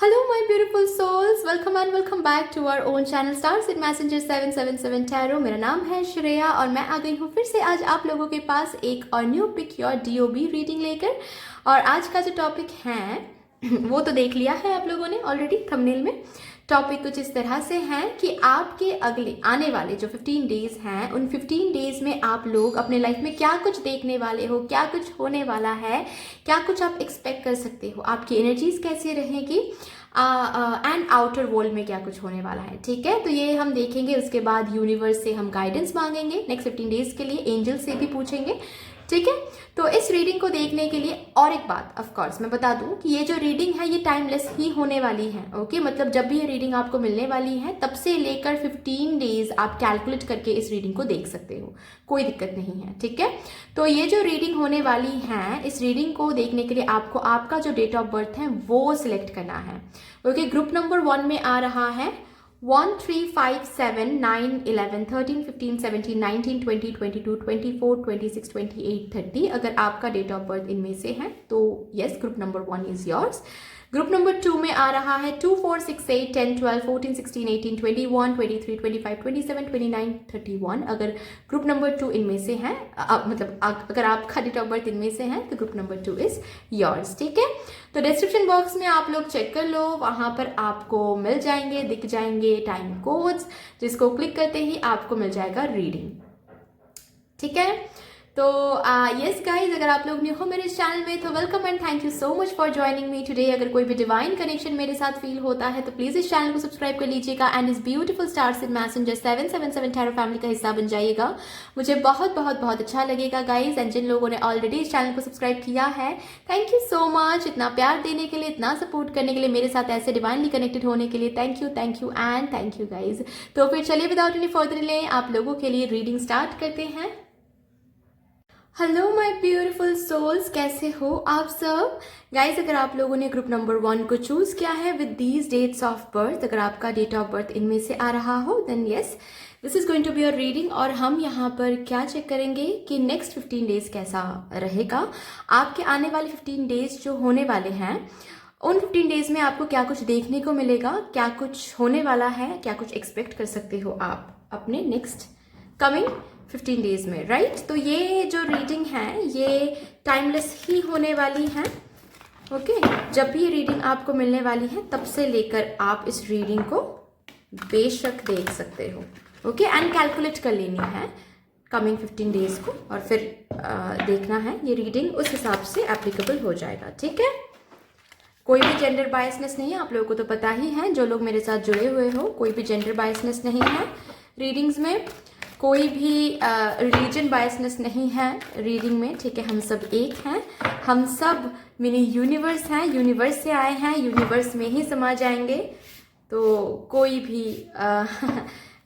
Hello my beautiful souls, welcome and welcome back to our own channel Stars in Messenger 777 Tarot। मेरा नाम है श्रेया और मैं आ गई हूँ फिर से आज आप लोगों के पास एक और new pick your DOB reading लेकर। और आज का जो टॉपिक है वो तो देख लिया है आप लोगों ने ऑलरेडी थंबनेल में। टॉपिक कुछ इस तरह से है कि आपके अगले आने वाले जो 15 डेज हैं उन 15 डेज में आप लोग अपने लाइफ में क्या कुछ देखने वाले हो, क्या कुछ होने वाला है, क्या कुछ आप एक्सपेक्ट कर सकते हो, आपकी एनर्जीज कैसी रहेगी एंड आउटर वर्ल्ड में क्या कुछ होने वाला है। ठीक है, तो ये हम देखेंगे। उसके बाद यूनिवर्स से हम गाइडेंस मांगेंगे नेक्स्ट 15 डेज के लिए, एंजल से भी पूछेंगे। ठीक है, तो इस रीडिंग को देखने के लिए और एक बात ऑफ कोर्स मैं बता दूं कि ये जो रीडिंग है ये टाइमलेस ही होने वाली है। ओके, मतलब जब भी ये रीडिंग आपको मिलने वाली है तब से लेकर 15 डेज आप कैलकुलेट करके इस रीडिंग को देख सकते हो, कोई दिक्कत नहीं है। ठीक है, तो ये जो रीडिंग होने वाली है इस रीडिंग को देखने के लिए आपको आपका जो डेट ऑफ बर्थ है वो सिलेक्ट करना है। ओके, ग्रुप नंबर 1 में आ रहा है 1, 3, 5, 7, 9, 11, 13, 15, 17, 19, 20, 22, 24, 26, 28, 30। अगर आपका डेट ऑफ बर्थ इनमें से है तो yes, group number 1 is yours. Group number 2 में आ रहा है 2, 4, 6, 8, 10, 12, 14, 16, 18, 21, 23, 25, 27, 29, 31। अगर ग्रुप नंबर 2 इनमें से है मतलब अगर आपका डेट ऑफ बर्थ इनमें से है तो ग्रुप नंबर 2 इज योर्स। ठीक है, तो डिस्क्रिप्शन बॉक्स में आप लोग चेक कर लो, वहां पर आपको मिल जाएंगे, दिख जाएंगे टाइम कोड्स, जिसको क्लिक करते ही आपको मिल जाएगा रीडिंग। ठीक है, तो यस गाइज, अगर आप लोग न्यू हो मेरे इस चैनल में तो welcome and thank you so much for joining me today. अगर कोई भी डिवाइन कनेक्शन मेरे साथ फील होता है तो प्लीज इस चैनल को सब्सक्राइब कर लीजिएगा एंड इस ब्यूटीफुल स्टार्स इन मैसेंजर 777 टैरो फैमिली का हिस्सा बन जाइएगा। मुझे बहुत बहुत बहुत अच्छा लगेगा गाइज। एंड जिन लोगों ने ऑलरेडी इस चैनल को सब्सक्राइब किया है, थैंक यू सो मच इतना प्यार देने के लिए, इतना सपोर्ट करने के लिए, मेरे साथ ऐसे डिवाइनली कनेक्टेड होने के लिए। Thank you and thank you guys. तो फिर चलिए विदाउट एनी फर्दर डिले आप लोगों के लिए रीडिंग स्टार्ट करते हैं। हेलो माय ब्यूटीफुल सोल्स, कैसे हो आप सब गाइज। अगर आप लोगों ने ग्रुप नंबर 1 को चूज किया है with these dates of birth, अगर आपका डेट ऑफ बर्थ इनमें से आ रहा हो then yes, this is going to be your reading. और हम यहाँ पर क्या चेक करेंगे कि नेक्स्ट 15 डेज कैसा रहेगा। आपके आने वाले 15 डेज जो होने वाले हैं उन 15 डेज में आपको क्या कुछ देखने को मिलेगा, क्या कुछ होने वाला है, क्या कुछ एक्सपेक्ट कर सकते हो आप अपने नेक्स्ट कमिंग 15 डेज में, राइट। तो ये जो रीडिंग है ये टाइमलेस ही होने वाली है। ओके, जब भी ये रीडिंग आपको मिलने वाली है तब से लेकर आप इस रीडिंग को बेशक देख सकते हो। ओके, एंड कैलकुलेट कर लेनी है कमिंग 15 डेज को और फिर देखना है ये रीडिंग उस हिसाब से एप्लीकेबल हो जाएगा। ठीक है, कोई भी जेंडर बायसनेस नहीं है, आप लोगों को तो पता ही है, जो लोग मेरे साथ जुड़े हुए हो कोई भी जेंडर बायसनेस नहीं है रीडिंग्स में, कोई भी रिलीजन बायसनेस नहीं है रीडिंग में। ठीक है, हम सब एक हैं, हम सब मिनी यूनिवर्स हैं, यूनिवर्स से आए हैं, यूनिवर्स में ही समा जाएंगे, तो कोई भी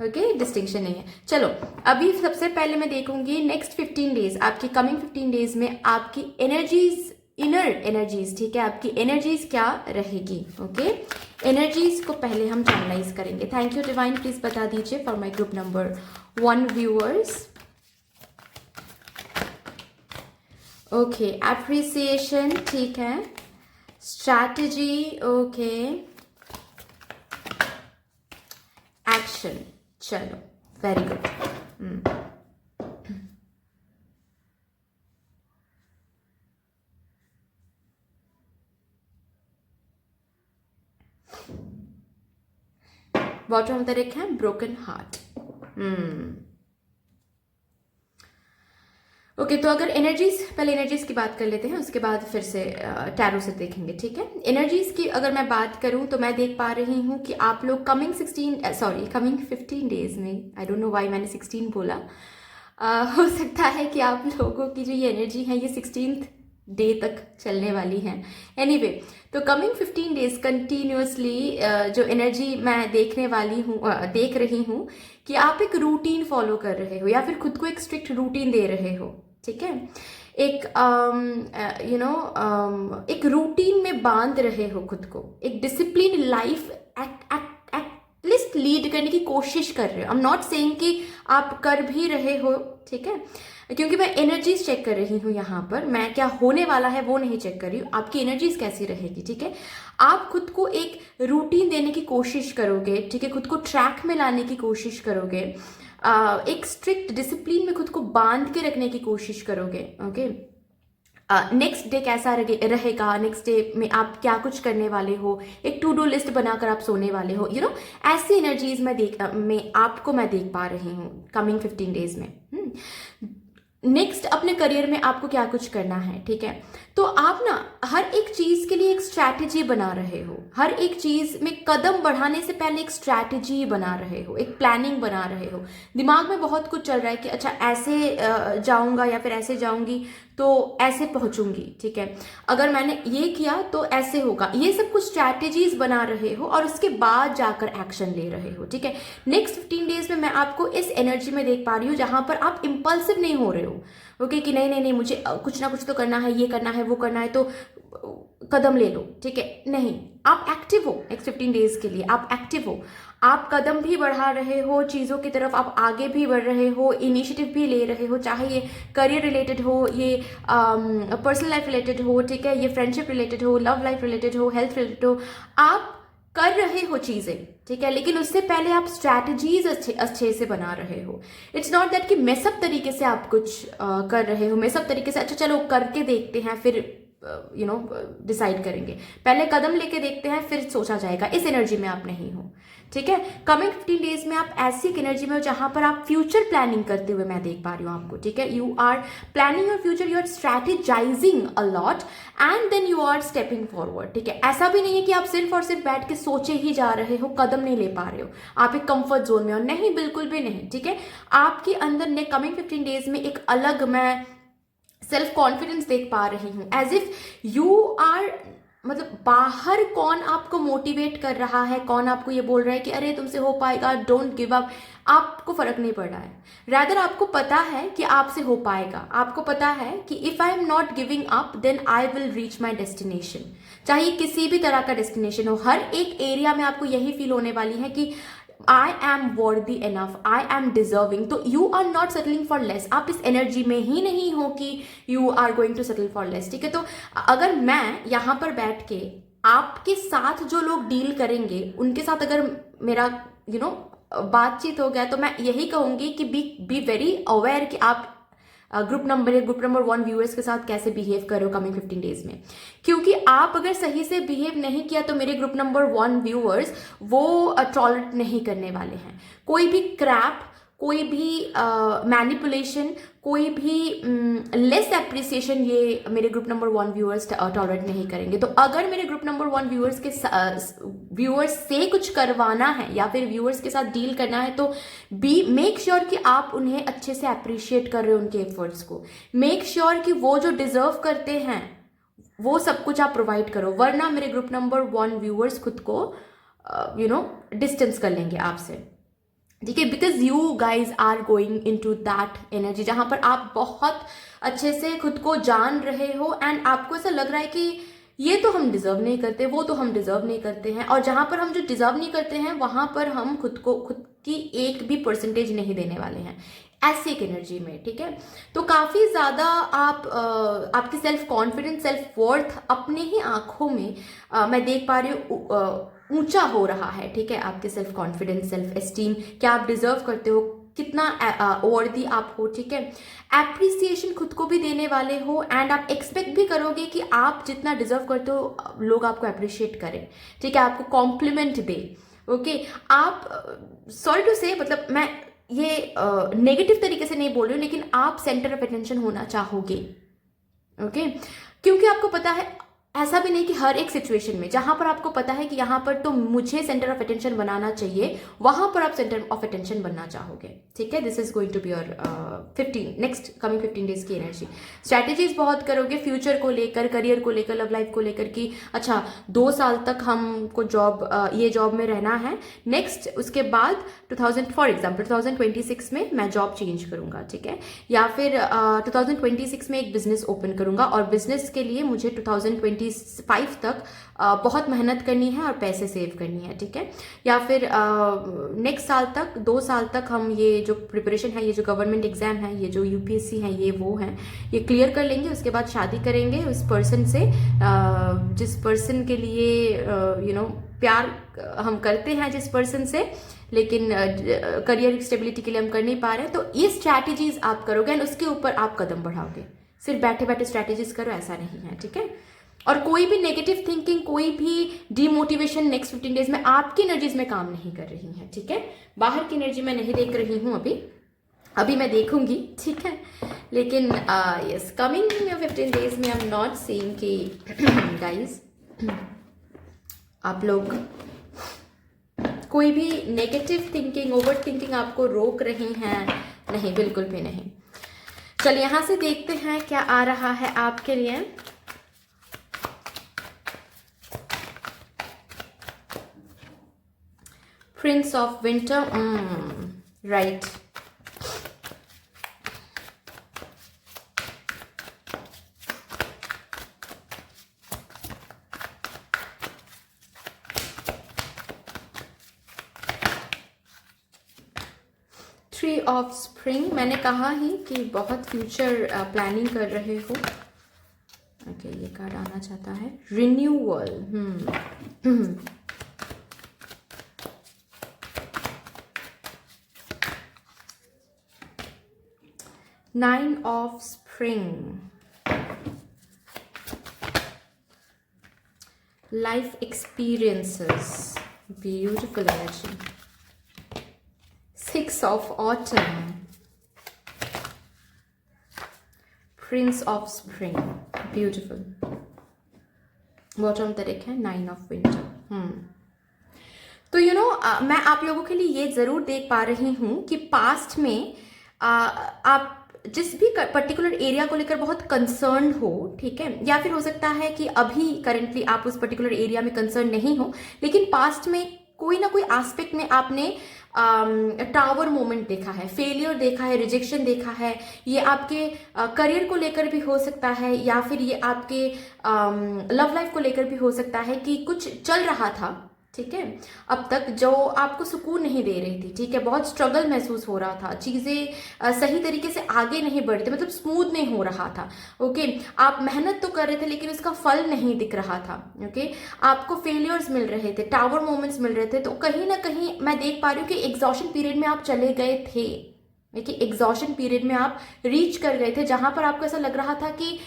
ओके डिस्टिंक्शन नहीं है। चलो, अभी सबसे पहले मैं देखूंगी नेक्स्ट 15 डेज, आपकी कमिंग 15 डेज में आपकी एनर्जीज, इनर एनर्जीज, ठीक है, आपकी एनर्जीज क्या रहेगी। ओके, एनर्जीज को पहले हम चैनलाइज करेंगे। थैंक यू डिवाइन, प्लीज बता दीजिए for my group number 1 viewers. Okay, appreciation, ठीक है, स्ट्रैटेजी, ओके, एक्शन, चलो very good. Bottom the deck है ब्रोकन हार्ट। ओके, तो अगर एनर्जीज, पहले एनर्जीज की बात कर लेते हैं, उसके बाद फिर से टैरो से देखेंगे। ठीक है, एनर्जीज की अगर मैं बात करूं तो मैं देख पा रही हूं कि आप लोग कमिंग 15 डेज में, आई डोंट नो व्हाई मैंने 16 बोला, हो सकता है कि आप लोगों की जो ये एनर्जी है ये 16th डे तक चलने वाली है। एनीवे, तो कमिंग 15 डेज कंटिन्यूसली जो एनर्जी मैं देख रही हूँ कि आप एक रूटीन फॉलो कर रहे हो या फिर खुद को एक स्ट्रिक्ट रूटीन दे रहे हो। ठीक है, एक एक रूटीन में बांध रहे हो खुद को, एक डिसिप्लिन लाइफ एटलीस्ट लीड करने की कोशिश कर रहे हो। आई एम नॉट सेइंग कि आप कर भी रहे हो, ठीक है, क्योंकि मैं एनर्जीज चेक कर रही हूँ यहाँ पर, मैं क्या होने वाला है वो नहीं चेक कर रही हूँ, आपकी एनर्जीज कैसी रहेगी, ठीक है। आप खुद को एक रूटीन देने की कोशिश करोगे, ठीक है, खुद को ट्रैक में लाने की कोशिश करोगे, एक स्ट्रिक्ट डिसिप्लिन में खुद को बांध के रखने की कोशिश करोगे, ओके। नेक्स्ट डे कैसा रहेगा, नेक्स्ट डे में आप क्या कुछ करने वाले हो, एक टू डू लिस्ट बनाकर आप सोने वाले हो, यू नो, ऐसी एनर्जीज मैं आपको देख पा रही हूँ कमिंग 15 डेज में। नेक्स्ट अपने करियर में आपको क्या कुछ करना है, ठीक है। तो आप ना हर एक चीज के लिए एक स्ट्रैटेजी बना रहे हो, हर एक चीज में कदम बढ़ाने से पहले एक स्ट्रैटेजी बना रहे हो, एक प्लानिंग बना रहे हो। दिमाग में बहुत कुछ चल रहा है कि अच्छा ऐसे जाऊंगा या फिर ऐसे जाऊंगी तो ऐसे पहुंचूंगी, ठीक है, अगर मैंने ये किया तो ऐसे होगा, ये सब कुछ स्ट्रैटेजीज बना रहे हो और उसके बाद जाकर एक्शन ले रहे हो, ठीक है। नेक्स्ट 15 डेज में मैं आपको इस एनर्जी में देख पा रही हूँ जहां पर आप इम्पल्सिव नहीं हो रहे हो, ओके, कि नहीं नहीं नहीं मुझे कुछ ना कुछ तो करना है, ये करना है, वो करना है, तो कदम ले लो, ठीक है। नहीं, आप एक्टिव हो, नेक्स्ट 15 डेज के लिए आप एक्टिव हो, आप कदम भी बढ़ा रहे हो, चीज़ों की तरफ आप आगे भी बढ़ रहे हो, इनिशिएटिव भी ले रहे हो, चाहे ये करियर रिलेटेड हो, ये पर्सनल लाइफ रिलेटेड हो, ठीक है, ये फ्रेंडशिप रिलेटेड हो, लव लाइफ रिलेटेड हो, हेल्थ रिलेटेड हो, आप कर रहे हो चीज़ें, ठीक है, लेकिन उससे पहले आप स्ट्रैटेजीज अच्छे से बना रहे हो। इट्स नॉट दैट कि मेसअप तरीके से आप कुछ कर रहे हो, मेसअप तरीके से अच्छा चलो करके देखते हैं फिर डिसाइड करेंगे, पहले कदम लेके देखते हैं फिर सोचा जाएगा, इस एनर्जी में आप नहीं हो, ठीक है। कमिंग 15 डेज में आप ऐसी एक एनर्जी में हो जहां पर आप फ्यूचर प्लानिंग करते हुए मैं देख पा रही हूँ आपको, ठीक है। You are planning your future, you are strategizing a lot and then you are stepping forward, ठीक है। ऐसा भी नहीं है कि आप सिर्फ और सिर्फ बैठ के सोचे ही जा रहे हो, कदम नहीं ले पा रहे हो, आप एक कंफर्ट जोन में हो, नहीं, बिल्कुल भी नहीं, ठीक है। आपके अंदर ने कमिंग 15 डेज में एक अलग मैं सेल्फ कॉन्फिडेंस देख पा रही हूं, एज इफ यू आर, मतलब बाहर कौन आपको मोटिवेट कर रहा है, कौन आपको ये बोल रहा है कि अरे तुमसे हो पाएगा, डोंट गिव अप, आपको फर्क नहीं पड़ रहा है, रादर आपको पता है कि आपसे हो पाएगा, आपको पता है कि if I am not giving up then I will reach my destination, चाहे किसी भी तरह का डेस्टिनेशन हो, हर एक एरिया में आपको यही फील होने वाली है कि I am worthy enough, I am deserving, तो you are not settling for less, आप इस एनर्जी में ही नहीं हो कि you are going to settle for less, ठीक है। तो अगर मैं यहाँ पर बैठ के आपके साथ जो लोग डील करेंगे उनके साथ अगर मेरा बातचीत हो गया तो मैं यही कहूंगी कि बी वेरी अवेयर कि आप ग्रुप नंबर 1 व्यूअर्स के साथ कैसे बिहेव कर रहे हो कमिंग 15 डेज में, क्योंकि आप अगर सही से बिहेव नहीं किया तो मेरे ग्रुप नंबर 1 व्यूअर्स वो टॉलरेट नहीं करने वाले हैं, कोई भी क्रैप, कोई भी मैनिपुलेशन, कोई भी लेस एप्रिसिएशन ये मेरे ग्रुप नंबर 1 व्यूअर्स टॉलरेट नहीं करेंगे। तो अगर मेरे ग्रुप नंबर 1 व्यूअर्स से कुछ करवाना है या फिर व्यूअर्स के साथ डील करना है तो मेक श्योर कि आप उन्हें अच्छे से अप्रिशिएट कर रहे हो, उनके एफर्ट्स को, मेक श्योर कि वो जो डिजर्व करते हैं वो सब कुछ आप प्रोवाइड करो, वरना मेरे ग्रुप नंबर 1 व्यूअर्स खुद को डिस्टेंस कर लेंगे आपसे, ठीक है, because you guys are going into that energy जहां पर आप बहुत अच्छे से खुद को जान रहे हो एंड आपको ऐसा लग रहा है कि ये तो हम डिजर्व नहीं करते, वो तो हम डिजर्व नहीं करते हैं, और जहां पर हम जो डिजर्व नहीं करते हैं वहां पर हम खुद की एक भी परसेंटेज नहीं देने वाले हैं, ऐसी एक एनर्जी में, ठीक है। तो काफी ज्यादा आप आपकी सेल्फ कॉन्फिडेंस, सेल्फ वर्थ अपने ही आंखों में मैं देख पा रही हूँ ऊंचा हो रहा है, ठीक है। आपके सेल्फ कॉन्फिडेंस, सेल्फ एस्टीम, क्या आप डिजर्व करते हो, कितना वर्दी आप हो, ठीक है। एप्रिसिएशन खुद को भी देने वाले हो एंड आप एक्सपेक्ट भी करोगे कि आप जितना डिजर्व करते हो लोग आपको अप्रिशिएट करें, ठीक है, आपको कॉम्प्लीमेंट दे, ओके। आप सॉरी टू से, मतलब मैं ये नेगेटिव तरीके से नहीं बोल रही हूँ, लेकिन आप सेंटर ऑफ अटेंशन होना चाहोगे, ओके, क्योंकि आपको पता है, ऐसा भी नहीं कि हर एक सिचुएशन में जहां पर आपको पता है कि यहाँ पर तो मुझे सेंटर ऑफ अटेंशन बनाना चाहिए, वहां पर आप सेंटर ऑफ अटेंशन बनना चाहोगे, ठीक है। This is going to be your next coming 15 days की एनर्जी। स्ट्रैटेजीज बहुत करोगे फ्यूचर को लेकर, करियर को लेकर, लव लाइफ को लेकर कि अच्छा 2 साल तक हमको ये जॉब में रहना है, नेक्स्ट उसके बाद फॉर एग्जाम्पल 2026 में मैं जॉब चेंज करूंगा, ठीक है, या फिर 2026 में एक बिजनेस ओपन करूंगा और बिजनेस के लिए मुझे 2020 2025 तक बहुत मेहनत करनी है और पैसे सेव करनी है, ठीक है। या फिर नेक्स्ट साल तक, 2 साल तक हम ये जो प्रिपरेशन है, ये जो गवर्नमेंट एग्जाम है, ये जो यूपीएससी है, ये वो है, ये क्लियर कर लेंगे। उसके बाद शादी करेंगे उस पर्सन से जिस पर्सन के लिए प्यार हम करते हैं, जिस पर्सन से, लेकिन करियर स्टेबिलिटी के लिए हम कर नहीं पा रहे हैं। तो ये स्ट्रैटेजीज आप करोगे एंड उसके ऊपर आप कदम बढ़ाओगे। सिर्फ बैठे बैठे स्ट्रैटेजीज करो ऐसा नहीं है, ठीक है। और कोई भी नेगेटिव थिंकिंग, कोई भी डीमोटिवेशन नेक्स्ट 15 डेज में आपकी एनर्जीज में काम नहीं कर रही है, ठीक है। बाहर की एनर्जी मैं नहीं देख रही हूँ अभी मैं देखूंगी, ठीक है। लेकिन यस, कमिंग 15 डेज में आई एम नॉट सीइंग कि गाइज आप लोग कोई भी नेगेटिव थिंकिंग, ओवर थिंकिंग आपको रोक रही हैं, नहीं, बिल्कुल भी नहीं। चलिए यहां से देखते हैं क्या आ रहा है आपके लिए। Prince of winter, right. Tree of spring, मैंने कहा ही कि बहुत फ्यूचर प्लानिंग कर रहे हो। ओके, ये कार्ड आना चाहता है renewal. 9 of spring, life experiences, beautiful energy. 6 of autumn, Prince of Spring, beautiful. Bottom तरह है 9 of Winter। तो मैं आप लोगों के लिए ये ज़रूर देख पा रही हूँ कि पास्ट में आप जिस भी पर्टिकुलर एरिया को लेकर बहुत कंसर्न हो, ठीक है, या फिर हो सकता है कि अभी करंटली आप उस पर्टिकुलर एरिया में कंसर्न नहीं हो, लेकिन पास्ट में कोई ना कोई एस्पेक्ट में आपने टावर मोमेंट देखा है, फेलियर देखा है, रिजेक्शन देखा है। ये आपके करियर को लेकर भी हो सकता है, या फिर ये आपके लव लाइफ को लेकर भी हो सकता है कि कुछ चल रहा था, ठीक है, अब तक जो आपको सुकून नहीं दे रही थी, ठीक है, बहुत स्ट्रगल महसूस हो रहा था, चीज़ें सही तरीके से आगे नहीं बढ़ रही, मतलब स्मूथ नहीं हो रहा था। ओके, आप मेहनत तो कर रहे थे लेकिन उसका फल नहीं दिख रहा था। ओके, आपको फेलियर्स मिल रहे थे, टावर मोमेंट्स मिल रहे थे, तो कहीं ना कहीं मैं देख पा रही हूँ कि एग्जॉशन पीरियड में आप चले गए थे। देखिए, एग्जॉशन पीरियड में आप रीच कर गए थे जहां पर आपको ऐसा लग रहा था कि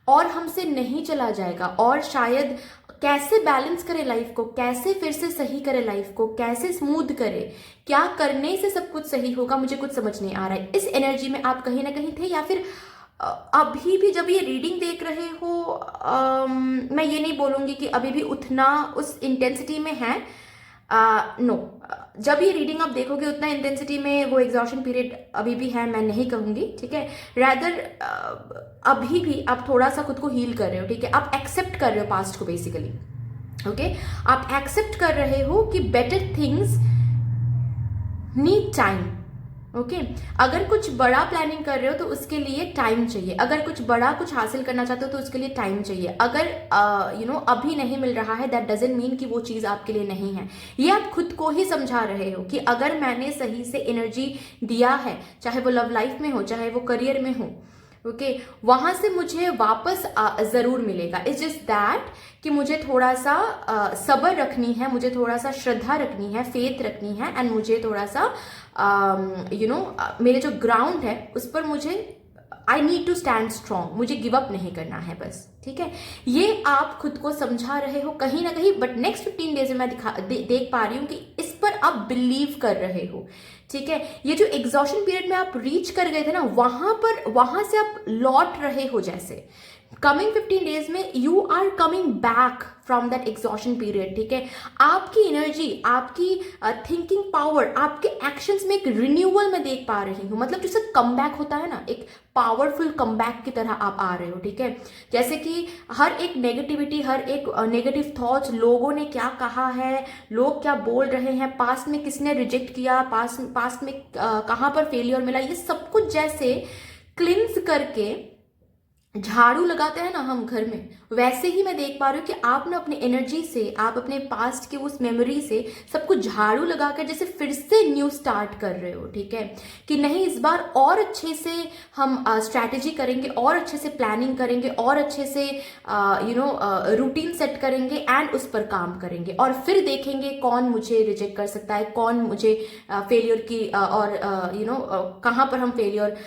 और हमसे नहीं चला जाएगा, और शायद कैसे बैलेंस करे लाइफ को, कैसे फिर से सही करे लाइफ को, कैसे स्मूथ करे, क्या करने से सब कुछ सही होगा, मुझे कुछ समझ नहीं आ रहा है। इस एनर्जी में आप कहीं ना कहीं थे, या फिर अभी भी जब ये रीडिंग देख रहे हो, मैं ये नहीं बोलूँगी कि अभी भी उतना उस इंटेंसिटी में है, नो, जब ये रीडिंग आप देखोगे उतना इंटेंसिटी में वो एग्जॉशन पीरियड अभी भी है, मैं नहीं कहूँगी, ठीक है। रैदर अभी भी आप थोड़ा सा खुद को हील कर रहे हो, ठीक है, आप एक्सेप्ट कर रहे हो पास्ट को बेसिकली। ओके, आप एक्सेप्ट कर रहे हो कि better things need time. Okay, अगर कुछ बड़ा प्लानिंग कर रहे हो तो उसके लिए टाइम चाहिए, अगर कुछ बड़ा कुछ हासिल करना चाहते हो तो उसके लिए टाइम चाहिए। अगर अभी नहीं मिल रहा है, दैट डजंट मीन कि वो चीज़ आपके लिए नहीं है। ये आप खुद को ही समझा रहे हो कि अगर मैंने सही से एनर्जी दिया है, चाहे वो लव लाइफ में हो, चाहे वो करियर में हो, ओके, वहां से मुझे वापस ज़रूर मिलेगा। इट्स जस्ट दैट कि मुझे थोड़ा सा सब्र रखनी है, मुझे थोड़ा सा श्रद्धा रखनी है, फेथ रखनी है, एंड मुझे थोड़ा सा मेरे जो ग्राउंड है उस पर मुझे I need to stand strong, मुझे गिव अप नहीं करना है बस, ठीक है। ये आप खुद को समझा रहे हो कहीं ना कहीं, बट नेक्स्ट 15 डेज में मैं देख पा रही हूँ कि इस पर आप बिलीव कर रहे हो, ठीक है। ये जो एग्जॉशन पीरियड में आप रीच कर गए थे ना, वहां से आप लौट रहे हो, जैसे कमिंग 15 डेज में you are coming back from that exhaustion period, ठीक है। आपकी एनर्जी, आपकी थिंकिंग पावर, आपके एक्शंस में एक रिन्यूअल में देख पा रही हूँ, मतलब जैसे कम बैक होता है ना, एक पावरफुल कम बैक की तरह आप आ रहे हो, ठीक है। जैसे कि हर एक नेगेटिविटी, हर एक नेगेटिव थॉट्स, लोगों ने क्या कहा है, लोग क्या बोल रहे हैं, पास्ट में किसने रिजेक्ट किया, पास्ट में कहाँ पर फेलियर मिला, ये सब कुछ जैसे क्लिंस करके झाड़ू लगाते हैं ना हम घर में, वैसे ही मैं देख पा रही हूँ कि आप ना अपनी एनर्जी से, आप अपने पास्ट की उस मेमोरी से सब कुछ झाड़ू लगाकर जैसे फिर से न्यू स्टार्ट कर रहे हो। ठीक है, कि नहीं इस बार और अच्छे से हम स्ट्रैटेजी करेंगे, और अच्छे से प्लानिंग करेंगे, और अच्छे से रूटीन सेट करेंगे एंड उस पर काम करेंगे, और फिर देखेंगे कौन मुझे रिजेक्ट कर सकता है, कौन मुझे फेलियर की और कहाँ पर हम फेलियर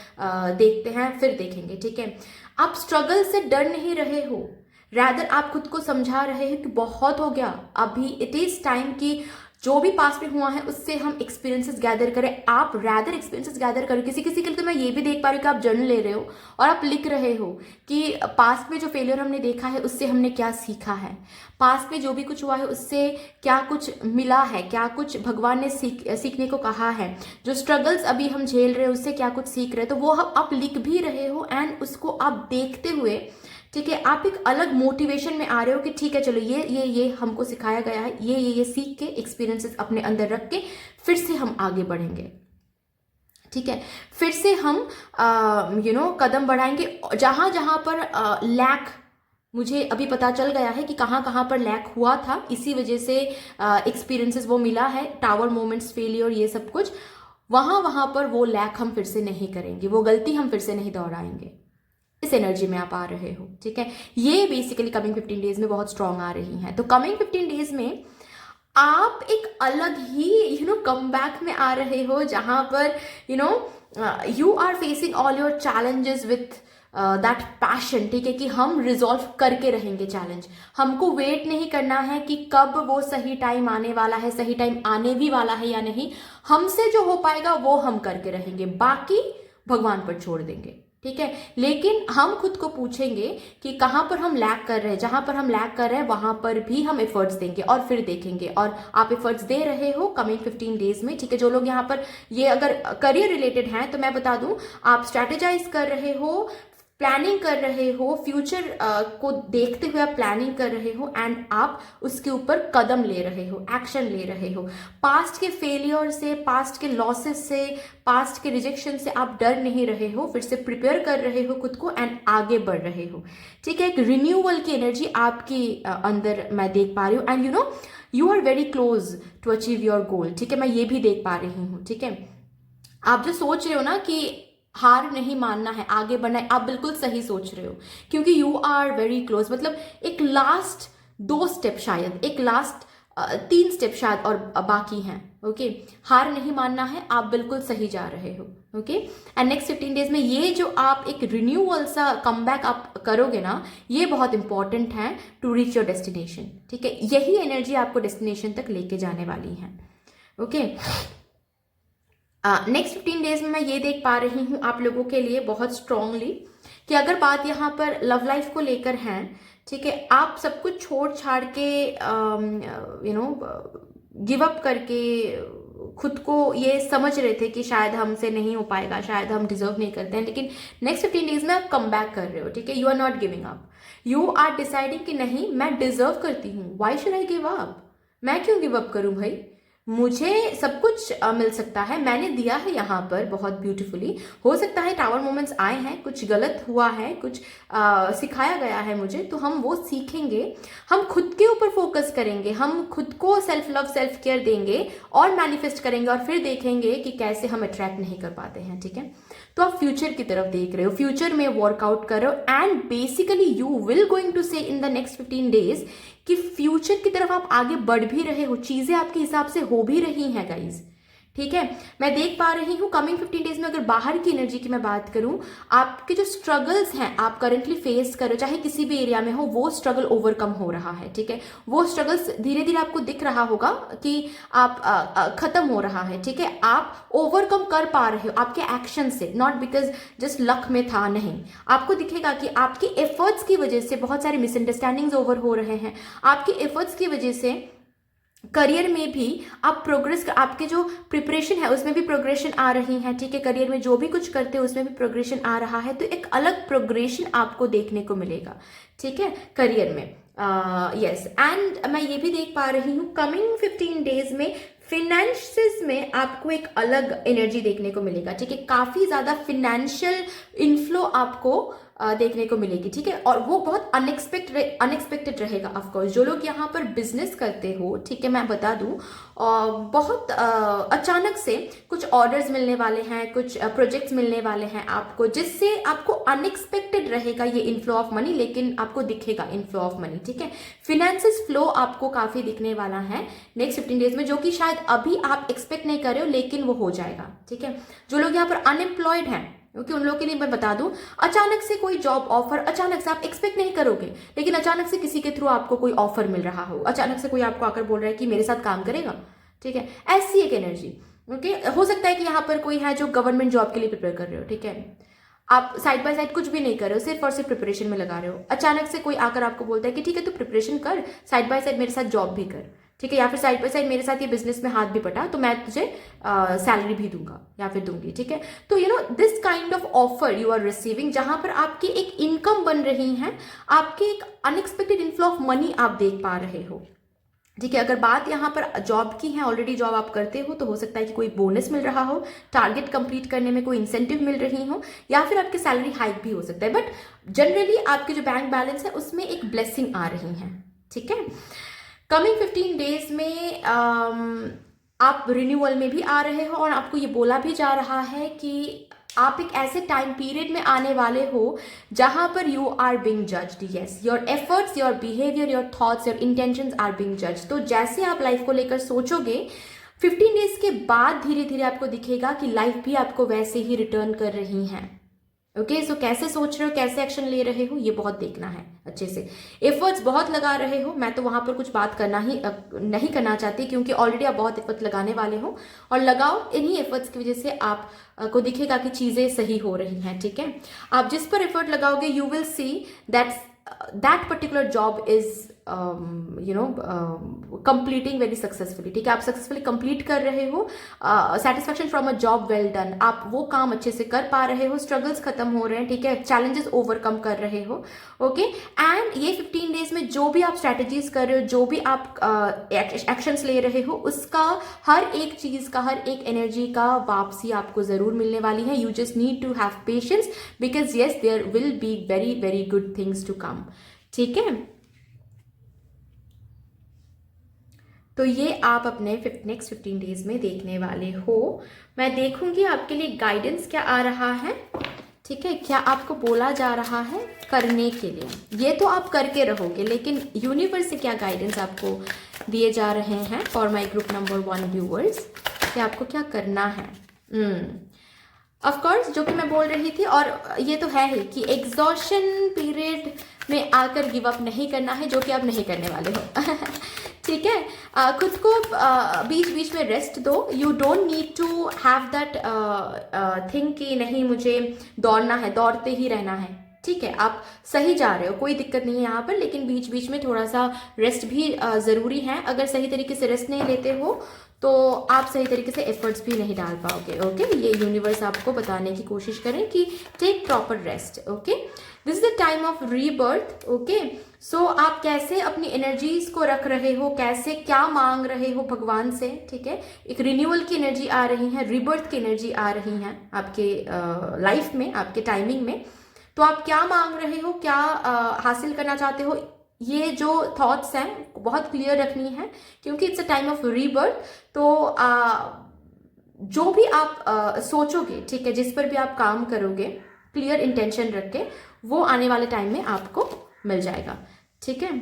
देखते हैं, फिर देखेंगे। ठीक है, आप स्ट्रगल से डर नहीं रहे हो, रैदर आप खुद को समझा रहे हो कि बहुत हो गया, अभी इट इज टाइम कि जो भी पास्ट में हुआ है उससे हम एक्सपीरियंसेस गैदर करें। आप रैदर एक्सपीरियंसेस गैदर करो। किसी किसी के लिए तो मैं ये भी देख पा रही हूँ कि आप जर्नल ले रहे हो और आप लिख रहे हो कि पास्ट में जो फेलियर हमने देखा है उससे हमने क्या सीखा है, पास्ट में जो भी कुछ हुआ है उससे क्या कुछ मिला है, क्या कुछ भगवान ने सीखने को कहा है, जो स्ट्रगल्स अभी हम झेल रहे हैं उससे क्या कुछ सीख रहे हैं, तो वो आप लिख भी रहे हो एंड उसको आप देखते हुए, ठीक है, आप एक अलग मोटिवेशन में आ रहे हो कि ठीक है चलो ये हमको सिखाया गया है, ये सीख के एक्सपीरियंसेस अपने अंदर रख के फिर से हम आगे बढ़ेंगे। ठीक है, फिर से हम कदम बढ़ाएंगे जहां जहां पर लैक, मुझे अभी पता चल गया है कि कहाँ कहाँ पर लैक हुआ था, इसी वजह से एक्सपीरियंसेस वो मिला है, टावर मोमेंट्स, फेलियर, ये सब कुछ, वहां वहां पर वो लैक हम फिर से नहीं करेंगे, वो गलती हम फिर से नहीं दोहराएंगे। इस एनर्जी में आप आ रहे हो। ठीक है, ये बेसिकली कमिंग 15 डेज में बहुत स्ट्रांग आ रही हैं। तो कमिंग 15 डेज में आप एक अलग ही कम बैक में आ रहे हो, जहां पर you are facing all your challenges with that passion. ठीक है, कि हम रिजॉल्व करके रहेंगे चैलेंज, हमको वेट नहीं करना है कि कब वो सही टाइम आने वाला है, सही टाइम आने भी वाला है या नहीं, हमसे जो हो पाएगा वो हम करके रहेंगे, बाकी भगवान पर छोड़ देंगे। ठीक है, लेकिन हम खुद को पूछेंगे कि कहां पर हम लैक कर रहे हैं, जहां पर हम लैक कर रहे हैं वहां पर भी हम एफर्ट्स देंगे और फिर देखेंगे। और आप एफर्ट्स दे रहे हो कमिंग 15 डेज में। ठीक है, जो लोग यहाँ पर ये अगर करियर रिलेटेड हैं तो मैं बता दूं, आप स्ट्रैटेजाइज कर रहे हो, प्लानिंग कर रहे हो, फ्यूचर को देखते हुए आप प्लानिंग कर रहे हो एंड आप उसके ऊपर कदम ले रहे हो, एक्शन ले रहे हो। पास्ट के फेलियर से, पास्ट के लॉसेस से, पास्ट के रिजेक्शन से आप डर नहीं रहे हो, फिर से प्रिपेयर कर रहे हो खुद को एंड आगे बढ़ रहे हो। ठीक है, एक रिन्यूअल की एनर्जी आपकी अंदर मैं देख पा रही हूँ and you are very close to achieve your goal. ठीक है, मैं ये भी देख पा रही हूँ। ठीक है, आप जो सोच रहे हो ना कि हार नहीं मानना है, आगे बढ़ना है, आप बिल्कुल सही सोच रहे हो, क्योंकि यू आर वेरी क्लोज। मतलब एक लास्ट 2 स्टेप, शायद एक लास्ट 3 स्टेप शायद और बाकी हैं। ओके, हार नहीं मानना है, आप बिल्कुल सही जा रहे हो। ओके, एंड नेक्स्ट 15 डेज में ये जो आप एक रिन्यूअल सा कमबैक आप करोगे ना, ये बहुत इंपॉर्टेंट है टू रीच योर डेस्टिनेशन। ठीक है, यही एनर्जी आपको डेस्टिनेशन तक लेके जाने वाली है। ओके, नेक्स्ट 15 डेज में मैं ये देख पा रही हूँ आप लोगों के लिए बहुत स्ट्रांगली कि अगर बात यहाँ पर लव लाइफ को लेकर है, ठीक है, आप सब कुछ छोड़ छाड़ के गिव अप करके खुद को ये समझ रहे थे कि शायद हमसे नहीं हो पाएगा, शायद हम डिजर्व नहीं करते हैं, लेकिन नेक्स्ट 15 डेज में आप कम बैक कर रहे हो। ठीक है, you are not giving up, you are deciding कि नहीं मैं डिजर्व करती हूँ, why should I give up, मैं क्यों गिव अप करूँ भाई, मुझे सब कुछ मिल सकता है, मैंने दिया है यहाँ पर बहुत ब्यूटीफुली। हो सकता है टावर मोमेंट्स आए हैं, कुछ गलत हुआ है, कुछ सिखाया गया है मुझे, तो हम वो सीखेंगे, हम खुद के ऊपर फोकस करेंगे, हम खुद को सेल्फ लव, सेल्फ केयर देंगे और मैनिफेस्ट करेंगे और फिर देखेंगे कि कैसे हम अट्रैक्ट नहीं कर पाते हैं। ठीक है, तो आप फ्यूचर की तरफ देख रहे हो, फ्यूचर में वर्कआउट कर रहे हो and basically you will going to say in the next 15 days कि फ्यूचर की तरफ आप आगे बढ़ भी रहे हो, चीजें आपके हिसाब से हो भी रही हैं गाइज। ठीक है, मैं देख पा रही हूँ कमिंग 15 डेज में अगर बाहर की एनर्जी की मैं बात करूं, आपके जो स्ट्रगल्स हैं आप करंटली फेस कर रहे हो, चाहे किसी भी एरिया में हो, वो स्ट्रगल ओवरकम हो रहा है। ठीक है, वो स्ट्रगल्स धीरे धीरे आपको दिख रहा होगा कि आप खत्म हो रहा है। ठीक है, आप ओवरकम कर पा रहे हो आपके एक्शन से, नॉट बिकॉज जस्ट लक में था, नहीं, आपको दिखेगा कि आपके एफर्ट्स की वजह से बहुत सारे मिसअंडरस्टैंडिंग्स ओवर हो रहे हैं, आपके एफर्ट्स की वजह से करियर में भी आप प्रोग्रेस, आपके जो प्रिपरेशन है उसमें भी प्रोग्रेशन आ रही है। ठीक है, करियर में जो भी कुछ करते हो उसमें भी प्रोग्रेशन आ रहा है, तो एक अलग प्रोग्रेशन आपको देखने को मिलेगा। ठीक है, करियर में यस एंड मैं ये भी देख पा रही हूँ कमिंग 15 डेज में फिनेंशियल्स में आपको एक अलग एनर्जी देखने को मिलेगा। ठीक है, काफी ज्यादा फिनेंशियल इनफ्लो आपको देखने को मिलेगी, ठीक है। और वो बहुत अनएक्सपेक्टेड रहेगा। ऑफ कोर्स जो लोग यहाँ पर बिजनेस करते हो, ठीक है, मैं बता दूं, बहुत अचानक से कुछ ऑर्डर्स मिलने वाले हैं, कुछ प्रोजेक्ट्स मिलने वाले हैं आपको, जिससे आपको अनएक्सपेक्टेड रहेगा ये इनफ्लो ऑफ मनी, लेकिन आपको दिखेगा इनफ्लो ऑफ मनी, ठीक है। फिनेंसिस फ्लो आपको काफी दिखने वाला है नेक्स्ट 15 डेज में, जो कि शायद अभी आप एक्सपेक्ट नहीं कर रहे हो, लेकिन वो हो जाएगा, ठीक है। जो लोग यहाँ पर अनएम्प्लॉयड हैं, क्योंकि उन लोगों के लिए मैं बता दूं, अचानक से कोई जॉब ऑफर, अचानक से आप एक्सपेक्ट नहीं करोगे, लेकिन अचानक से किसी के थ्रू आपको कोई ऑफर मिल रहा हो, अचानक से कोई आपको आकर बोल रहा है कि मेरे साथ काम करेगा, ठीक है, ऐसी एक एनर्जी, ओके। हो सकता है कि यहाँ पर कोई है जो गवर्नमेंट जॉब के लिए प्रिपेयर कर रहे हो, ठीक है, आप साइड बाय साइड कुछ भी नहीं कर रहे हो, सिर्फ और सिर्फ प्रिपरेशन में लगा रहे हो, अचानक से कोई आकर आपको बोलता है कि ठीक है तू प्रिपरेशन कर, साइड बाय साइड मेरे साथ जॉब भी कर, ठीक है, या फिर साइड बाय साइड मेरे साथ ये बिजनेस में हाथ भी पटा तो मैं तुझे सैलरी भी दूंगा या फिर दूंगी, ठीक है। तो you know this kind of offer you are receiving, जहां पर आपकी एक इनकम बन रही है, आपके एक अनएक्सपेक्टेड इनफ्लो ऑफ मनी आप देख पा रहे हो, ठीक है। अगर बात यहाँ पर जॉब की है, ऑलरेडी जॉब आप करते हो, तो हो सकता है कि कोई बोनस मिल रहा हो, टारगेट कंप्लीट करने में कोई इंसेंटिव मिल रही हो, या फिर आपकी सैलरी हाइक भी हो सकता है, बट जनरली आपके जो बैंक बैलेंस है उसमें एक ब्लेसिंग आ रही है, ठीक है। कमिंग 15 डेज में आप रिन्यूअल में भी आ रहे हो, और आपको ये बोला भी जा रहा है कि आप एक ऐसे टाइम पीरियड में आने वाले हो जहां पर you are being judged, yes, your efforts, your behaviour, your thoughts, your intentions are being judged. तो जैसे आप लाइफ को लेकर सोचोगे, 15 डेज के बाद धीरे धीरे आपको दिखेगा कि लाइफ भी आपको वैसे ही रिटर्न कर रही है, ओके। सो कैसे सोच रहे हो, कैसे एक्शन ले रहे हो, ये बहुत देखना है अच्छे से। एफर्ट्स बहुत लगा रहे हो, मैं तो वहां पर कुछ बात करना ही नहीं करना चाहती, क्योंकि ऑलरेडी आप बहुत एफर्ट लगाने वाले हो, और लगाओ, इन्हीं एफर्ट्स की वजह से आप को दिखेगा कि चीजें सही हो रही हैं, ठीक है। आप जिस पर एफर्ट लगाओगे, you will see that particular job is completing very successfully, ठीक है। आप सक्सेसफुली कंप्लीट कर रहे हो, satisfaction from a job well done, आप वो काम अच्छे से कर पा रहे हो, स्ट्रगल्स खत्म हो रहे हैं, ठीक है, चैलेंजेस ओवरकम कर रहे हो, ओके। एंड ये 15 डेज में जो भी आप स्ट्रैटेजीज कर रहे हो, जो भी आप एक्शंस ले रहे हो, उसका हर एक चीज का, हर एक एनर्जी का वापसी आपको जरूर मिलने वाली है। You just need to have patience, because yes there will be very very good things to come, ठीक है। तो ये आप अपने नेक्स्ट 15 डेज में देखने वाले हो। मैं देखूंगी आपके लिए गाइडेंस क्या आ रहा है, ठीक है, क्या आपको बोला जा रहा है करने के लिए। ये तो आप करके रहोगे, लेकिन यूनिवर्स से क्या गाइडेंस आपको दिए जा रहे हैं for my group number 1 viewers, कि आपको क्या करना है। ऑफ कोर्स जो कि मैं बोल रही थी, और ये तो है ही कि एग्जॉशन पीरियड में आकर गिव अप नहीं करना है, जो कि आप नहीं करने वाले हो ठीक है। खुद को बीच बीच में रेस्ट दो। You don't need to have that thing कि नहीं मुझे दौड़ना है, दौड़ते ही रहना है, ठीक है। आप सही जा रहे हो, कोई दिक्कत नहीं है यहाँ पर, लेकिन बीच बीच में थोड़ा सा रेस्ट भी ज़रूरी है। अगर सही तरीके से रेस्ट नहीं लेते हो तो आप सही तरीके से एफर्ट्स भी नहीं डाल पाओगे, ओके। ये यूनिवर्स आपको बताने की कोशिश करें कि take proper rest, okay. This is the time of rebirth, okay. So आप कैसे अपनी एनर्जीज को रख रहे हो, कैसे क्या मांग रहे हो भगवान से, ठीक है। एक रिन्यूअल की एनर्जी आ रही है, रीबर्थ की एनर्जी आ रही है आपके लाइफ में, आपके टाइमिंग में। तो आप क्या मांग रहे हो, क्या हासिल करना चाहते हो, ये जो थॉट्स हैं बहुत क्लियर रखनी है, क्योंकि it's a time of rebirth. तो जो भी आप सोचोगे, ठीक है, जिस पर भी आप काम करोगे, क्लियर इंटेंशन रख के, वो आने वाले टाइम में आपको मिल जाएगा, ठीक है।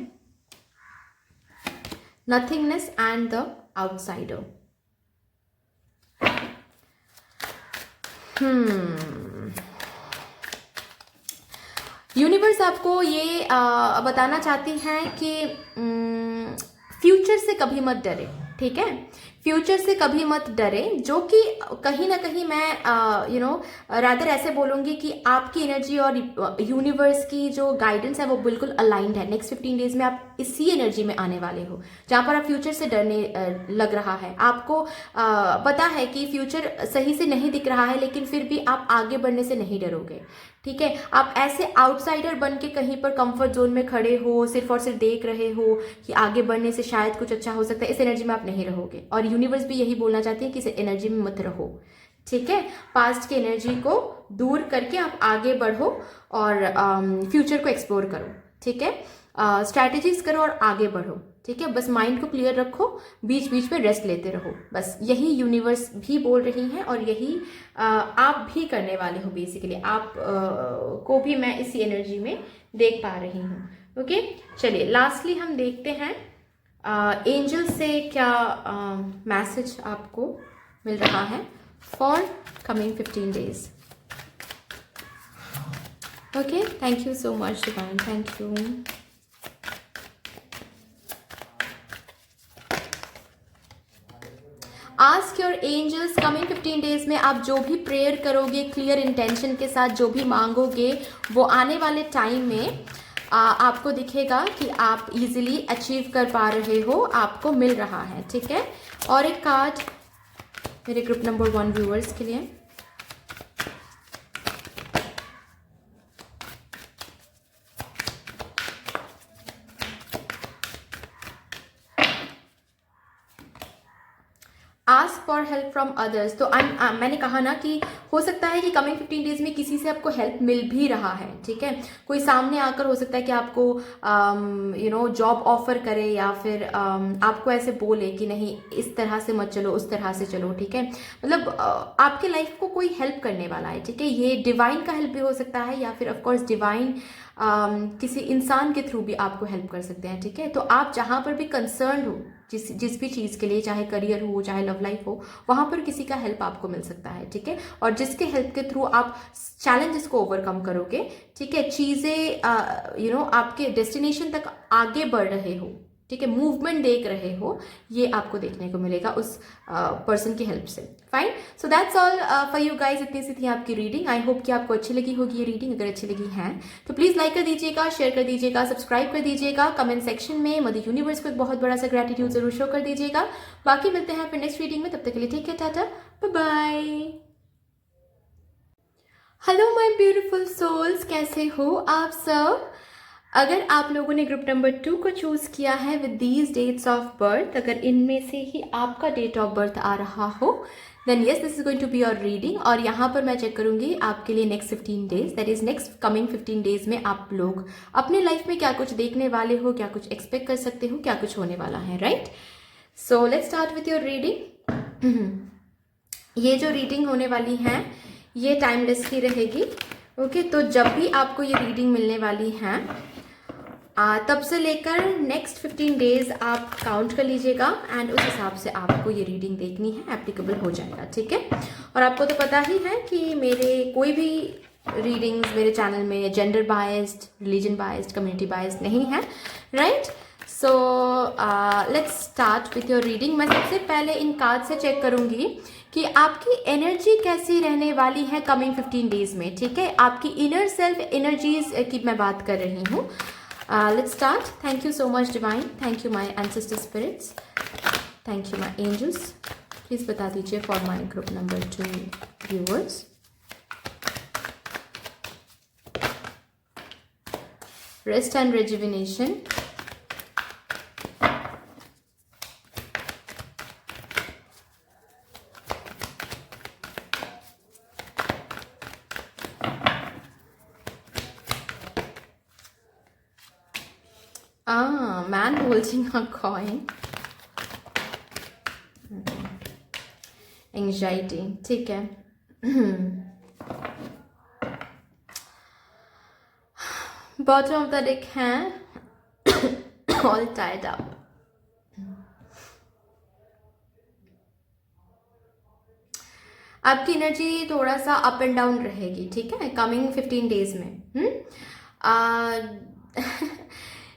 Nothingness and the outsider. Universe आपको ये बताना चाहती हैं कि फ्यूचर से कभी मत डरे, ठीक है। फ्यूचर से कभी मत डरे, जो कि कहीं ना कहीं मैं रादर ऐसे बोलूँगी कि आपकी एनर्जी और यूनिवर्स की जो गाइडेंस है वो बिल्कुल अलाइंड है। नेक्स्ट 15 डेज में आप इसी एनर्जी में आने वाले हो, जहाँ पर आप फ्यूचर से डरने लग रहा है। आपको पता है कि फ्यूचर सही से नहीं दिख रहा है, लेकिन फिर भी आप आगे बढ़ने से नहीं डरोगे, ठीक है। आप ऐसे आउटसाइडर बन के कहीं पर कंफर्ट जोन में खड़े हो, सिर्फ और सिर्फ देख रहे हो कि आगे बढ़ने से शायद कुछ अच्छा हो सकता है, इस एनर्जी में आप नहीं रहोगे। और यूनिवर्स भी यही बोलना चाहती है कि इस एनर्जी में मत रहो, ठीक है। पास्ट की एनर्जी को दूर करके आप आगे बढ़ो और फ्यूचर को एक्सप्लोर करो, ठीक है। स्ट्रैटेजीज करो और आगे बढ़ो, ठीक है। बस माइंड को क्लियर रखो, बीच बीच में रेस्ट लेते रहो, बस यही यूनिवर्स भी बोल रही है और यही आप भी करने वाले हो। बेसिकली आप को भी मैं इसी एनर्जी में देख पा रही हूँ। ओके, चलिए लास्टली हम देखते हैं एंजल से क्या मैसेज आपको मिल रहा है for coming 15 days। Okay, thank you so much divine, thank you. Ask your angels coming 15 days में आप जो भी प्रेयर करोगे क्लियर इंटेंशन के साथ, जो भी मांगोगे वो आने वाले टाइम में आपको दिखेगा कि आप इजीली अचीव कर पा रहे हो, आपको मिल रहा है, ठीक है। और एक कार्ड मेरे ग्रुप नंबर 1 व्यूअर्स के लिए। Ask for help from others. तो मैंने कहा ना कि हो सकता है कि कमिंग 15 days में किसी से आपको हेल्प मिल भी रहा है, ठीक है। कोई सामने आकर हो सकता है कि आपको जॉब ऑफर करे या फिर आपको ऐसे बोले कि नहीं इस तरह से मत चलो, उस तरह से चलो, ठीक है। मतलब आपके लाइफ को कोई हेल्प करने वाला है, ठीक है। ये डिवाइन का हेल्प भी हो सकता है या फिर ऑफकोर्स डिवाइन किसी इंसान के थ्रू भी आपको हेल्प कर सकते हैं, ठीक है। तो आप जहाँ पर भी कंसर्न हो जिस भी चीज़ के लिए, चाहे करियर हो चाहे लव लाइफ हो, वहाँ पर किसी का हेल्प आपको मिल सकता है, ठीक है। और जिसके हेल्प के थ्रू आप चैलेंजेस को ओवरकम करोगे, ठीक है, चीज़ें आपके डेस्टिनेशन तक आगे बढ़ रहे हो, ठीक है, मूवमेंट देख रहे हो, ये आपको देखने को मिलेगा उस पर्सन की हेल्प से। Fine, so that's all for you guys. इतनी सी थी आपकी रीडिंग। आई होप कि आपको अच्छी लगी होगी ये रीडिंग। अगर अच्छी लगी है तो प्लीज़ लाइक कर दीजिएगा, शेयर कर दीजिएगा, सब्सक्राइब कर दीजिएगा, कमेंट सेक्शन में मदर यूनिवर्स को एक बहुत बड़ा सा ग्रेटिट्यूड जरूर शो कर दीजिएगा। बाकी मिलते हैं फिर नेक्स्ट रीडिंग में, तब तक के लिए ठीक है, tata, bye bye. Hello my beautiful souls, कैसे हो आप सब। अगर आप लोगों ने ग्रुप नंबर 2 को चूज किया है with these dates of birth, अगर इनमें से ही आपका डेट ऑफ बर्थ आ रहा हो, then yes this is going to be your reading. और यहाँ पर मैं चेक करूंगी आपके लिए next 15 days, that is next coming 15 days में आप लोग अपने लाइफ में क्या कुछ देखने वाले हो, क्या कुछ एक्सपेक्ट कर सकते हो, क्या कुछ होने वाला है, right. So let's start with your reading. ये जो रीडिंग होने वाली है ये टाइमलेस ही रहेगी, ओके। तो जब भी आपको ये रीडिंग मिलने वाली है तब से लेकर नेक्स्ट 15 days आप काउंट कर लीजिएगा एंड उस हिसाब से आपको ये रीडिंग देखनी है, एप्लीकेबल हो जाएगा, ठीक है। और आपको तो पता ही है कि मेरे कोई भी रीडिंग्स मेरे चैनल में gender biased, religion biased, community biased नहीं है, right. So let's start with your reading. मैं सबसे पहले इन कार्ड से चेक करूंगी कि आपकी एनर्जी कैसी रहने वाली है कमिंग 15 days में, ठीक है। आपकी इनर सेल्फ एनर्जीज की मैं बात कर रही हूँ। Let's start. Thank you so much divine. Thank you my ancestor spirits. Thank you my angels. Please बता दीजिए for my group number 2 viewers. Rest and rejuvenation. Man holding a coin. Anxiety, ठीक है। Bottom of the deck है all tied up. आपकी energy थोड़ा सा up and down रहेगी, ठीक है, कमिंग 15 days में।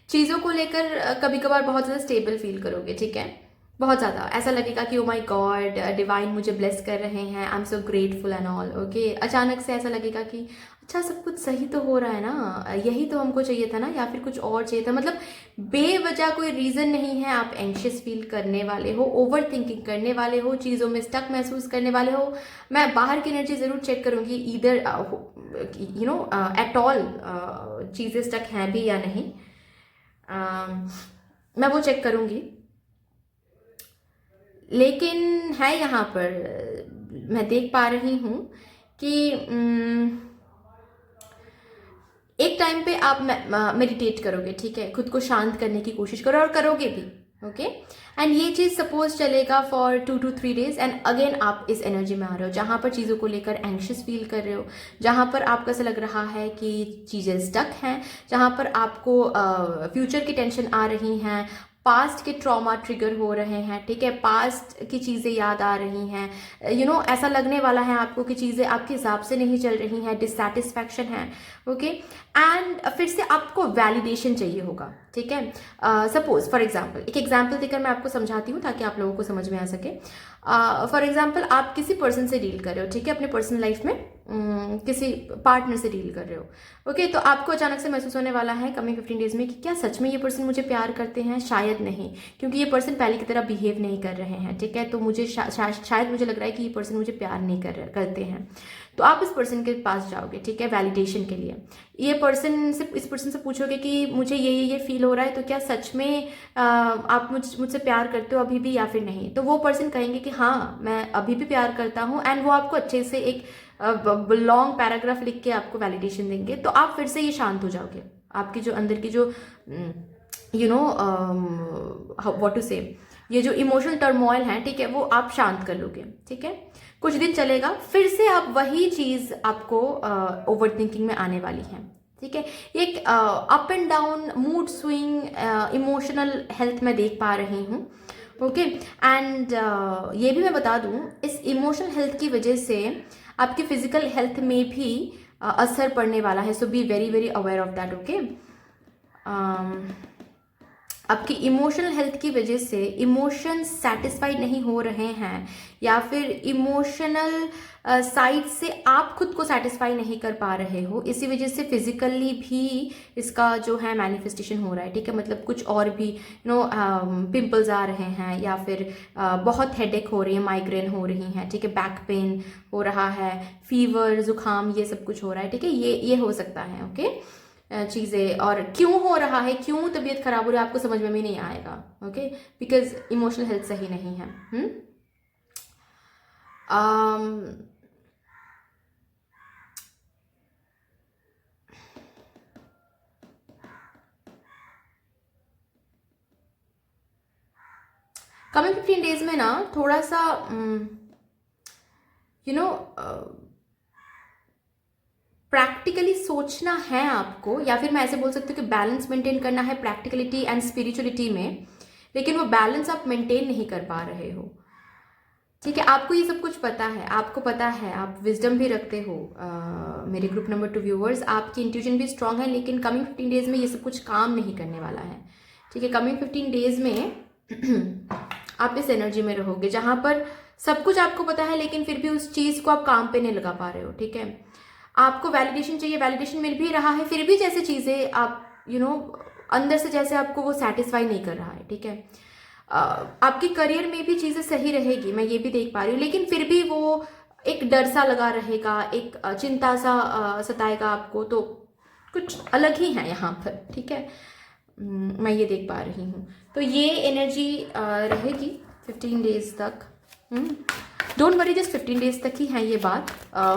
चीज़ों को लेकर कभी कभार बहुत ज़्यादा स्टेबल फील करोगे, ठीक है। बहुत ज़्यादा ऐसा लगेगा कि ओ माय गॉड डिवाइन मुझे ब्लेस कर रहे हैं, I am so grateful and all, okay. अचानक से ऐसा लगेगा कि अच्छा सब कुछ सही तो हो रहा है ना, यही तो हमको चाहिए था ना, या फिर कुछ और चाहिए था। मतलब बेवजह कोई रीज़न नहीं है आप एंशियस फील करने वाले हो, ओवर थिंकिंग करने वाले हो, चीज़ों में स्टक महसूस करने वाले हो। मैं बाहर की एनर्जी ज़रूर चेक करूँगी, ईदर एट ऑल चीज़ें स्टक हैं भी या नहीं, मैं वो चेक करूँगी। लेकिन है यहाँ पर मैं देख पा रही हूँ कि एक टाइम पे आप मेडिटेट करोगे, ठीक है, खुद को शांत करने की कोशिश करो और करोगे भी, ओके। एंड ये चीज़ सपोज चलेगा for 2 to 3 days and again आप इस एनर्जी में आ रहे हो जहाँ पर चीज़ों को लेकर एंग्शियस फील कर रहे हो, जहाँ पर आपको ऐसा लग रहा है कि चीज़ें स्टक हैं, जहाँ पर आपको फ्यूचर की टेंशन आ रही हैं, पास्ट के ट्रॉमा ट्रिगर हो रहे हैं, ठीक है, पास्ट की चीज़ें याद आ रही हैं, यू नो ऐसा लगने वाला है आपको कि चीज़ें आपके हिसाब से नहीं चल रही हैं, डिससेटिस्फैक्शन है, ओके। एंड फिर से आपको वैलिडेशन चाहिए होगा, ठीक है। सपोज फॉर एग्जांपल, एक एग्जांपल देकर मैं आपको समझाती हूँ ताकि आप लोगों को समझ में आ सके। फॉर एग्जांपल, आप किसी पर्सन से डील कर रहे हो, ठीक है, अपने पर्सनल लाइफ में किसी पार्टनर से डील कर रहे हो, ओके। तो आपको अचानक से महसूस होने वाला है कमिंग 15 डेज में कि क्या सच में ये पर्सन मुझे प्यार करते हैं, शायद नहीं, क्योंकि ये पर्सन पहले की तरह बिहेव नहीं कर रहे हैं, ठीक है। तो मुझे शायद मुझे लग रहा है कि ये पर्सन मुझे प्यार नहीं करते हैं। तो आप इस पर्सन के पास जाओगे, ठीक है, वैलिडेशन के लिए। इस पर्सन से पूछोगे कि मुझे ये फील हो रहा है, तो क्या सच में आप मुझसे प्यार करते हो अभी भी या फिर नहीं। तो वो पर्सन कहेंगे कि हाँ मैं अभी भी प्यार करता हूँ, एंड वो आपको अच्छे से एक लॉन्ग पैराग्राफ लिख के आपको वैलिडेशन देंगे। तो आप फिर से ये शांत हो जाओगे, आपकी जो अंदर की जो यू नो व्हाट टू से, ये जो इमोशनल टर्मोइल है, ठीक है, वो आप शांत कर लोगे, ठीक है। कुछ दिन चलेगा, फिर से आप वही चीज़ आपको ओवर थिंकिंग में आने वाली है, ठीक है। एक up and down mood swing emotional health में देख पा रही हूँ, ओके। एंड ये भी मैं बता दूँ, इस इमोशनल हेल्थ की वजह से आपकी फिजिकल हेल्थ में भी असर पड़ने वाला है। So be very very aware of that, okay. आपकी इमोशनल हेल्थ की वजह से इमोशंस सेटिस्फाइड नहीं हो रहे हैं, या फिर इमोशनल साइड से आप खुद को सेटिस्फाई नहीं कर पा रहे हो, इसी वजह से फिजिकली भी इसका जो है मैनिफेस्टेशन हो रहा है, ठीक है। मतलब कुछ और भी पिंपल्स आ रहे हैं, या फिर बहुत हेडेक हो रही है, माइग्रेन हो रही हैं, ठीक है, बैक पेन हो रहा है, फीवर, जुकाम, ये सब कुछ हो रहा है, ठीक है। ये हो सकता है, ओके, चीज़ें। और क्यों हो रहा है, क्यों तबीयत खराब हो रही है, आपको समझ में भी नहीं आएगा, ओके, बिकॉज इमोशनल हेल्थ सही नहीं है। कमिंग 15 डेज में ना थोड़ा सा प्रैक्टिकली सोचना है आपको, या फिर मैं ऐसे बोल सकती हूँ कि बैलेंस मेंटेन करना है प्रैक्टिकलिटी एंड स्पिरिचुअलिटी में, लेकिन वो बैलेंस आप मेंटेन नहीं कर पा रहे हो, ठीक है। आपको ये सब कुछ पता है, आपको पता है, आप विजडम भी रखते हो, मेरे ग्रुप नंबर 2 व्यूअर्स, आपकी इंट्यूजन भी स्ट्रांग है, लेकिन कमिंग 15 डेज में ये सब कुछ काम नहीं करने वाला है, ठीक है। कमिंग 15 डेज में आप इस एनर्जी में रहोगे जहाँ पर सब कुछ आपको पता है, लेकिन फिर भी उस चीज़ को आप काम पे नहीं लगा पा रहे हो, ठीक है। आपको वैलिडेशन चाहिए, वैलिडेशन मिल भी रहा है, फिर भी जैसे चीज़ें आप अंदर से जैसे आपको वो सेटिस्फाई नहीं कर रहा है, ठीक है। आपके करियर में भी चीज़ें सही रहेगी, मैं ये भी देख पा रही हूँ, लेकिन फिर भी वो एक डर सा लगा रहेगा, एक चिंता सा सताएगा आपको, तो कुछ अलग ही है यहाँ पर, ठीक है। मैं ये देख पा रही हूँ। तो ये एनर्जी रहेगी 15 डेज तक। डोंट वरी, जस्ट 15 डेज तक ही है ये बात।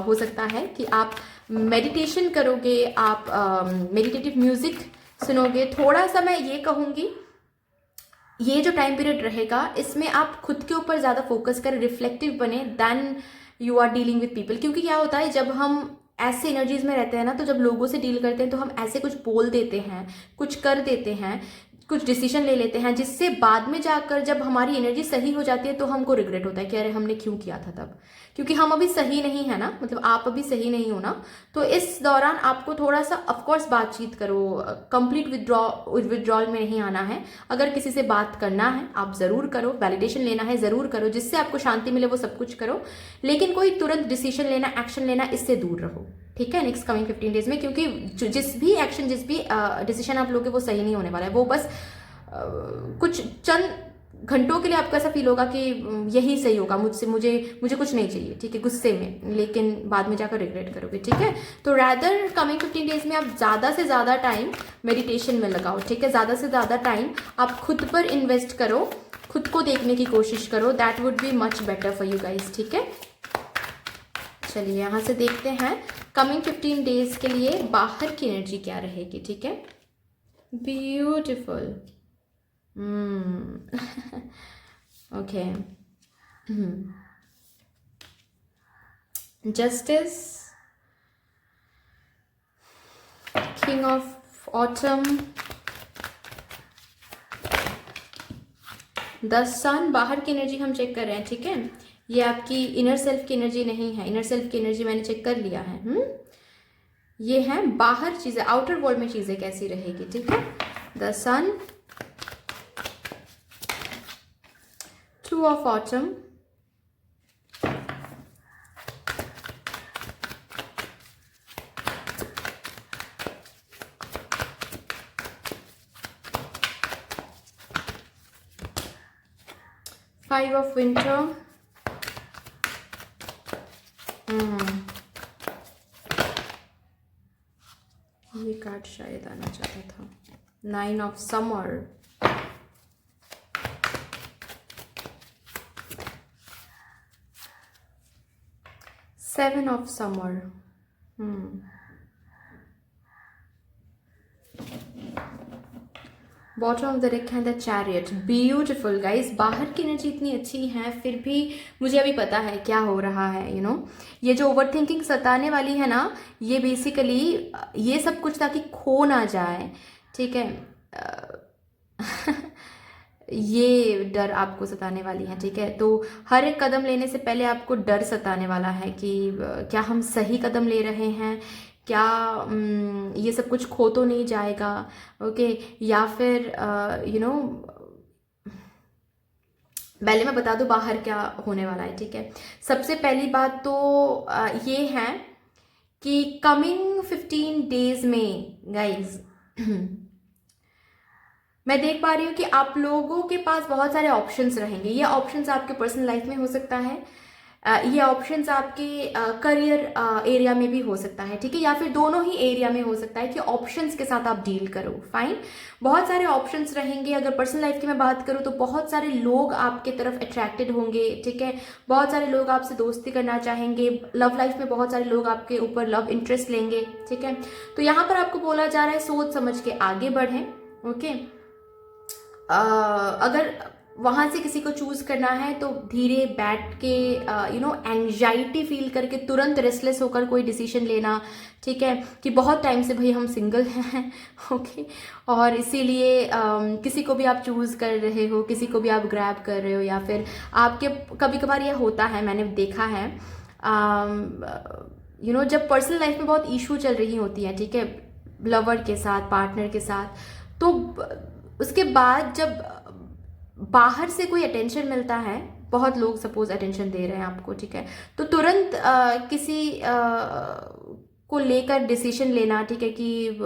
हो सकता है कि आप मेडिटेशन करोगे, आप मेडिटेटिव म्यूजिक सुनोगे, थोड़ा सा मैं ये कहूँगी, ये जो टाइम पीरियड रहेगा इसमें आप खुद के ऊपर ज़्यादा फोकस करें, रिफ्लेक्टिव बने then you are dealing with people. क्योंकि क्या होता है, जब हम ऐसे एनर्जीज में रहते हैं ना, तो जब लोगों से डील करते हैं तो हम ऐसे कुछ बोल देते हैं, कुछ कर देते हैं, कुछ डिसीजन ले लेते हैं, जिससे बाद में जाकर जब हमारी एनर्जी सही हो जाती है तो हमको रिग्रेट होता है कि अरे हमने क्यों किया था तब, क्योंकि हम अभी सही नहीं है ना, मतलब आप अभी सही नहीं हो ना। तो इस दौरान आपको थोड़ा सा ऑफकोर्स बातचीत करो, कंप्लीट विड्रॉल में नहीं आना है। अगर किसी से बात करना है आप ज़रूर करो, वैलिडेशन लेना है ज़रूर करो, जिससे आपको शांति मिले वो सब कुछ करो, लेकिन कोई तुरंत डिसीजन लेना, एक्शन लेना, इससे दूर रहो, ठीक है, नेक्स्ट कमिंग 15 डेज में। क्योंकि जिस भी डिसीजन आप लोगे वो सही नहीं होने वाला है। वो बस कुछ चंद घंटों के लिए आपको ऐसा फील होगा कि यही सही होगा, मुझे कुछ नहीं चाहिए, ठीक है, गुस्से में, लेकिन बाद में जाकर रिग्रेट करोगे, ठीक है। तो रैदर कमिंग 15 डेज में आप ज़्यादा से ज़्यादा टाइम मेडिटेशन में लगाओ, ठीक है, ज़्यादा से ज़्यादा टाइम आप खुद पर इन्वेस्ट करो, खुद को देखने की कोशिश करो, that would be much better for you guys, ठीक है। चलिए यहाँ से देखते हैं कमिंग 15 डेज के लिए बाहर की एनर्जी क्या रहेगी, ठीक है। Beautiful. Okay. Justice, king of autumn, the sun. बाहर की एनर्जी हम चेक कर रहे हैं, ठीक है। ये आपकी इनर सेल्फ की एनर्जी नहीं है, इनर सेल्फ की एनर्जी मैंने चेक कर लिया है। ये है बाहर चीजें, आउटर वर्ल्ड में चीजें कैसी रहेगी, ठीक है। The sun, two of autumn, five of winter, ये कार्ड शायद आना चाहता था, nine of summer, seven of summer, bottom of the deck है द चैरियट। ब्यूटिफुल गाइस, बाहर की एनर्जी इतनी अच्छी है, फिर भी मुझे अभी पता है क्या हो रहा है, ये जो ओवर थिंकिंग सताने वाली है ना, ये बेसिकली ये सब कुछ ताकि खो ना जाए, ठीक है। ये डर आपको सताने वाली है, ठीक है। तो हर एक कदम लेने से पहले आपको डर सताने वाला है कि क्या हम सही कदम ले रहे हैं, क्या ये सब कुछ खो तो नहीं जाएगा, ओके। या फिर पहले मैं बता दूं बाहर क्या होने वाला है, ठीक है। सबसे पहली बात तो ये है कि कमिंग 15 डेज में गाइज मैं देख पा रही हूँ कि आप लोगों के पास बहुत सारे ऑप्शंस रहेंगे। ये ऑप्शंस आपके पर्सनल लाइफ में हो सकता है, ये ऑप्शंस आपके करियर एरिया में भी हो सकता है, ठीक है। या फिर दोनों ही एरिया में हो सकता है कि ऑप्शंस के साथ आप डील करो, फाइन। बहुत सारे ऑप्शंस रहेंगे। अगर पर्सनल लाइफ की मैं बात करूँ तो बहुत सारे लोग आपके तरफ अट्रैक्टेड होंगे, ठीक है। बहुत सारे लोग आपसे दोस्ती करना चाहेंगे। लव लाइफ में बहुत सारे लोग आपके ऊपर लव इंटरेस्ट लेंगे, ठीक है। तो यहाँ पर आपको बोला जा रहा है सोच समझ के आगे बढ़ें, ओके। अगर वहाँ से किसी को चूज करना है तो धीरे बैठ के एंजाइटी फील करके तुरंत रेस्टलेस होकर कोई डिसीजन लेना, ठीक है। कि बहुत टाइम से भाई हम सिंगल हैं, ओके। और इसीलिए किसी को भी आप चूज कर रहे हो, किसी को भी आप ग्रैब कर रहे हो, या फिर आपके कभी कभार ये होता है, मैंने देखा है जब पर्सनल लाइफ में बहुत इशू चल रही होती है, ठीक है, लवर के साथ, पार्टनर के साथ, तो उसके बाद जब बाहर से कोई अटेंशन मिलता है, बहुत लोग सपोज अटेंशन दे रहे हैं आपको, ठीक है, तो तुरंत किसी को लेकर डिसीजन लेना, ठीक है, कि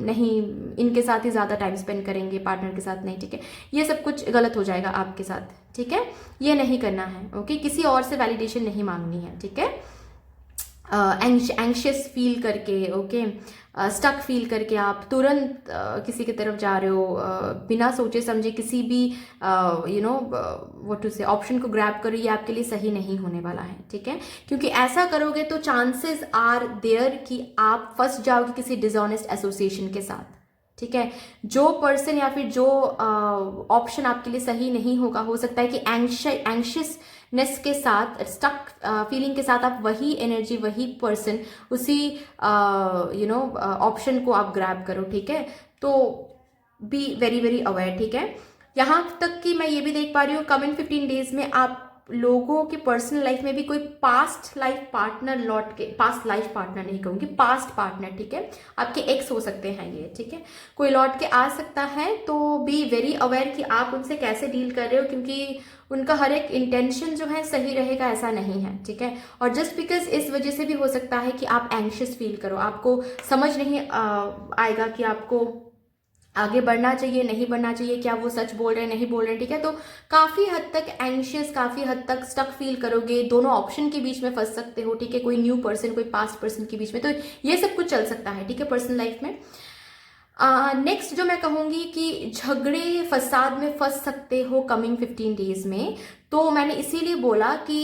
नहीं इनके साथ ही ज़्यादा टाइम स्पेंड करेंगे, पार्टनर के साथ नहीं, ठीक है। ये सब कुछ गलत हो जाएगा आपके साथ, ठीक है। ये नहीं करना है, ओके। किसी और से वैलिडेशन नहीं मांगनी है, ठीक है। एंग्शियस फील करके, ओके, स्टक फील करके आप तुरंत किसी की तरफ जा रहे हो, बिना सोचे समझे किसी भी व्हाट टू से ऑप्शन को ग्रैब करो, ये आपके लिए सही नहीं होने वाला है, ठीक है। क्योंकि ऐसा करोगे तो चांसेस आर देयर कि आप फंस जाओगे किसी डिसऑनेस्ट एसोसिएशन के साथ, ठीक है। जो पर्सन या फिर जो ऑप्शन आपके लिए सही नहीं होगा, हो सकता है कि एंग्शियसनेस के साथ, स्टक फीलिंग के साथ आप वही एनर्जी, वही पर्सन, उसी ऑप्शन को आप ग्रैब करो, ठीक है। तो बी वेरी वेरी अवेयर, ठीक है। यहाँ तक कि मैं ये भी देख पा रही हूँ कमिंग 15 डेज में आप लोगों के पर्सनल लाइफ में भी कोई पास्ट लाइफ पार्टनर लौट के, पास्ट लाइफ पार्टनर नहीं कहूँगी, पास्ट पार्टनर, ठीक है, आपके एक्स हो सकते हैं ये, ठीक है, कोई लौट के आ सकता है। तो बी वेरी अवेयर कि आप उनसे कैसे डील कर रहे हो, क्योंकि उनका हर एक इंटेंशन जो है सही रहेगा ऐसा नहीं है, ठीक है। और जस्ट बिकॉज इस वजह से भी हो सकता है कि आप एंग्शियस फील करो, आपको समझ नहीं आएगा कि आपको आगे बढ़ना चाहिए, नहीं बढ़ना चाहिए, क्या वो सच बोल रहे हैं, नहीं बोल रहे हैं, ठीक है। तो काफ़ी हद तक एंग्शियस, काफ़ी हद तक स्टक फील करोगे, दोनों ऑप्शन के बीच में फंस सकते हो, ठीक है, कोई न्यू पर्सन, कोई पास्ट पर्सन के बीच में, तो ये सब कुछ चल सकता है, ठीक है, पर्सनल लाइफ में। नेक्स्ट जो मैं कहूँगी कि झगड़े फसाद में फंस सकते हो कमिंग 15 डेज में, तो मैंने इसीलिए बोला कि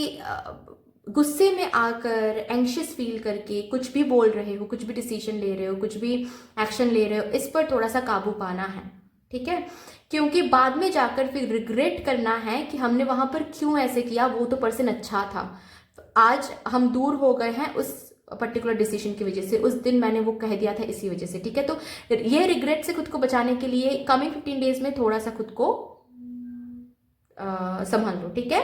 गुस्से में आकर एंग्शियस फील करके कुछ भी बोल रहे हो, कुछ भी डिसीजन ले रहे हो, कुछ भी एक्शन ले रहे हो, इस पर थोड़ा सा काबू पाना है, ठीक है। क्योंकि बाद में जाकर फिर रिग्रेट करना है कि हमने वहां पर क्यों ऐसे किया, वो तो पर्सन अच्छा था, आज हम दूर हो गए हैं उस पर्टिकुलर डिसीजन की वजह से, उस दिन मैंने वो कह दिया था इसी वजह से, ठीक है। तो ये रिग्रेट से खुद को बचाने के लिए कमिंग 15 डेज में थोड़ा सा खुद को संभाल लो, ठीक है।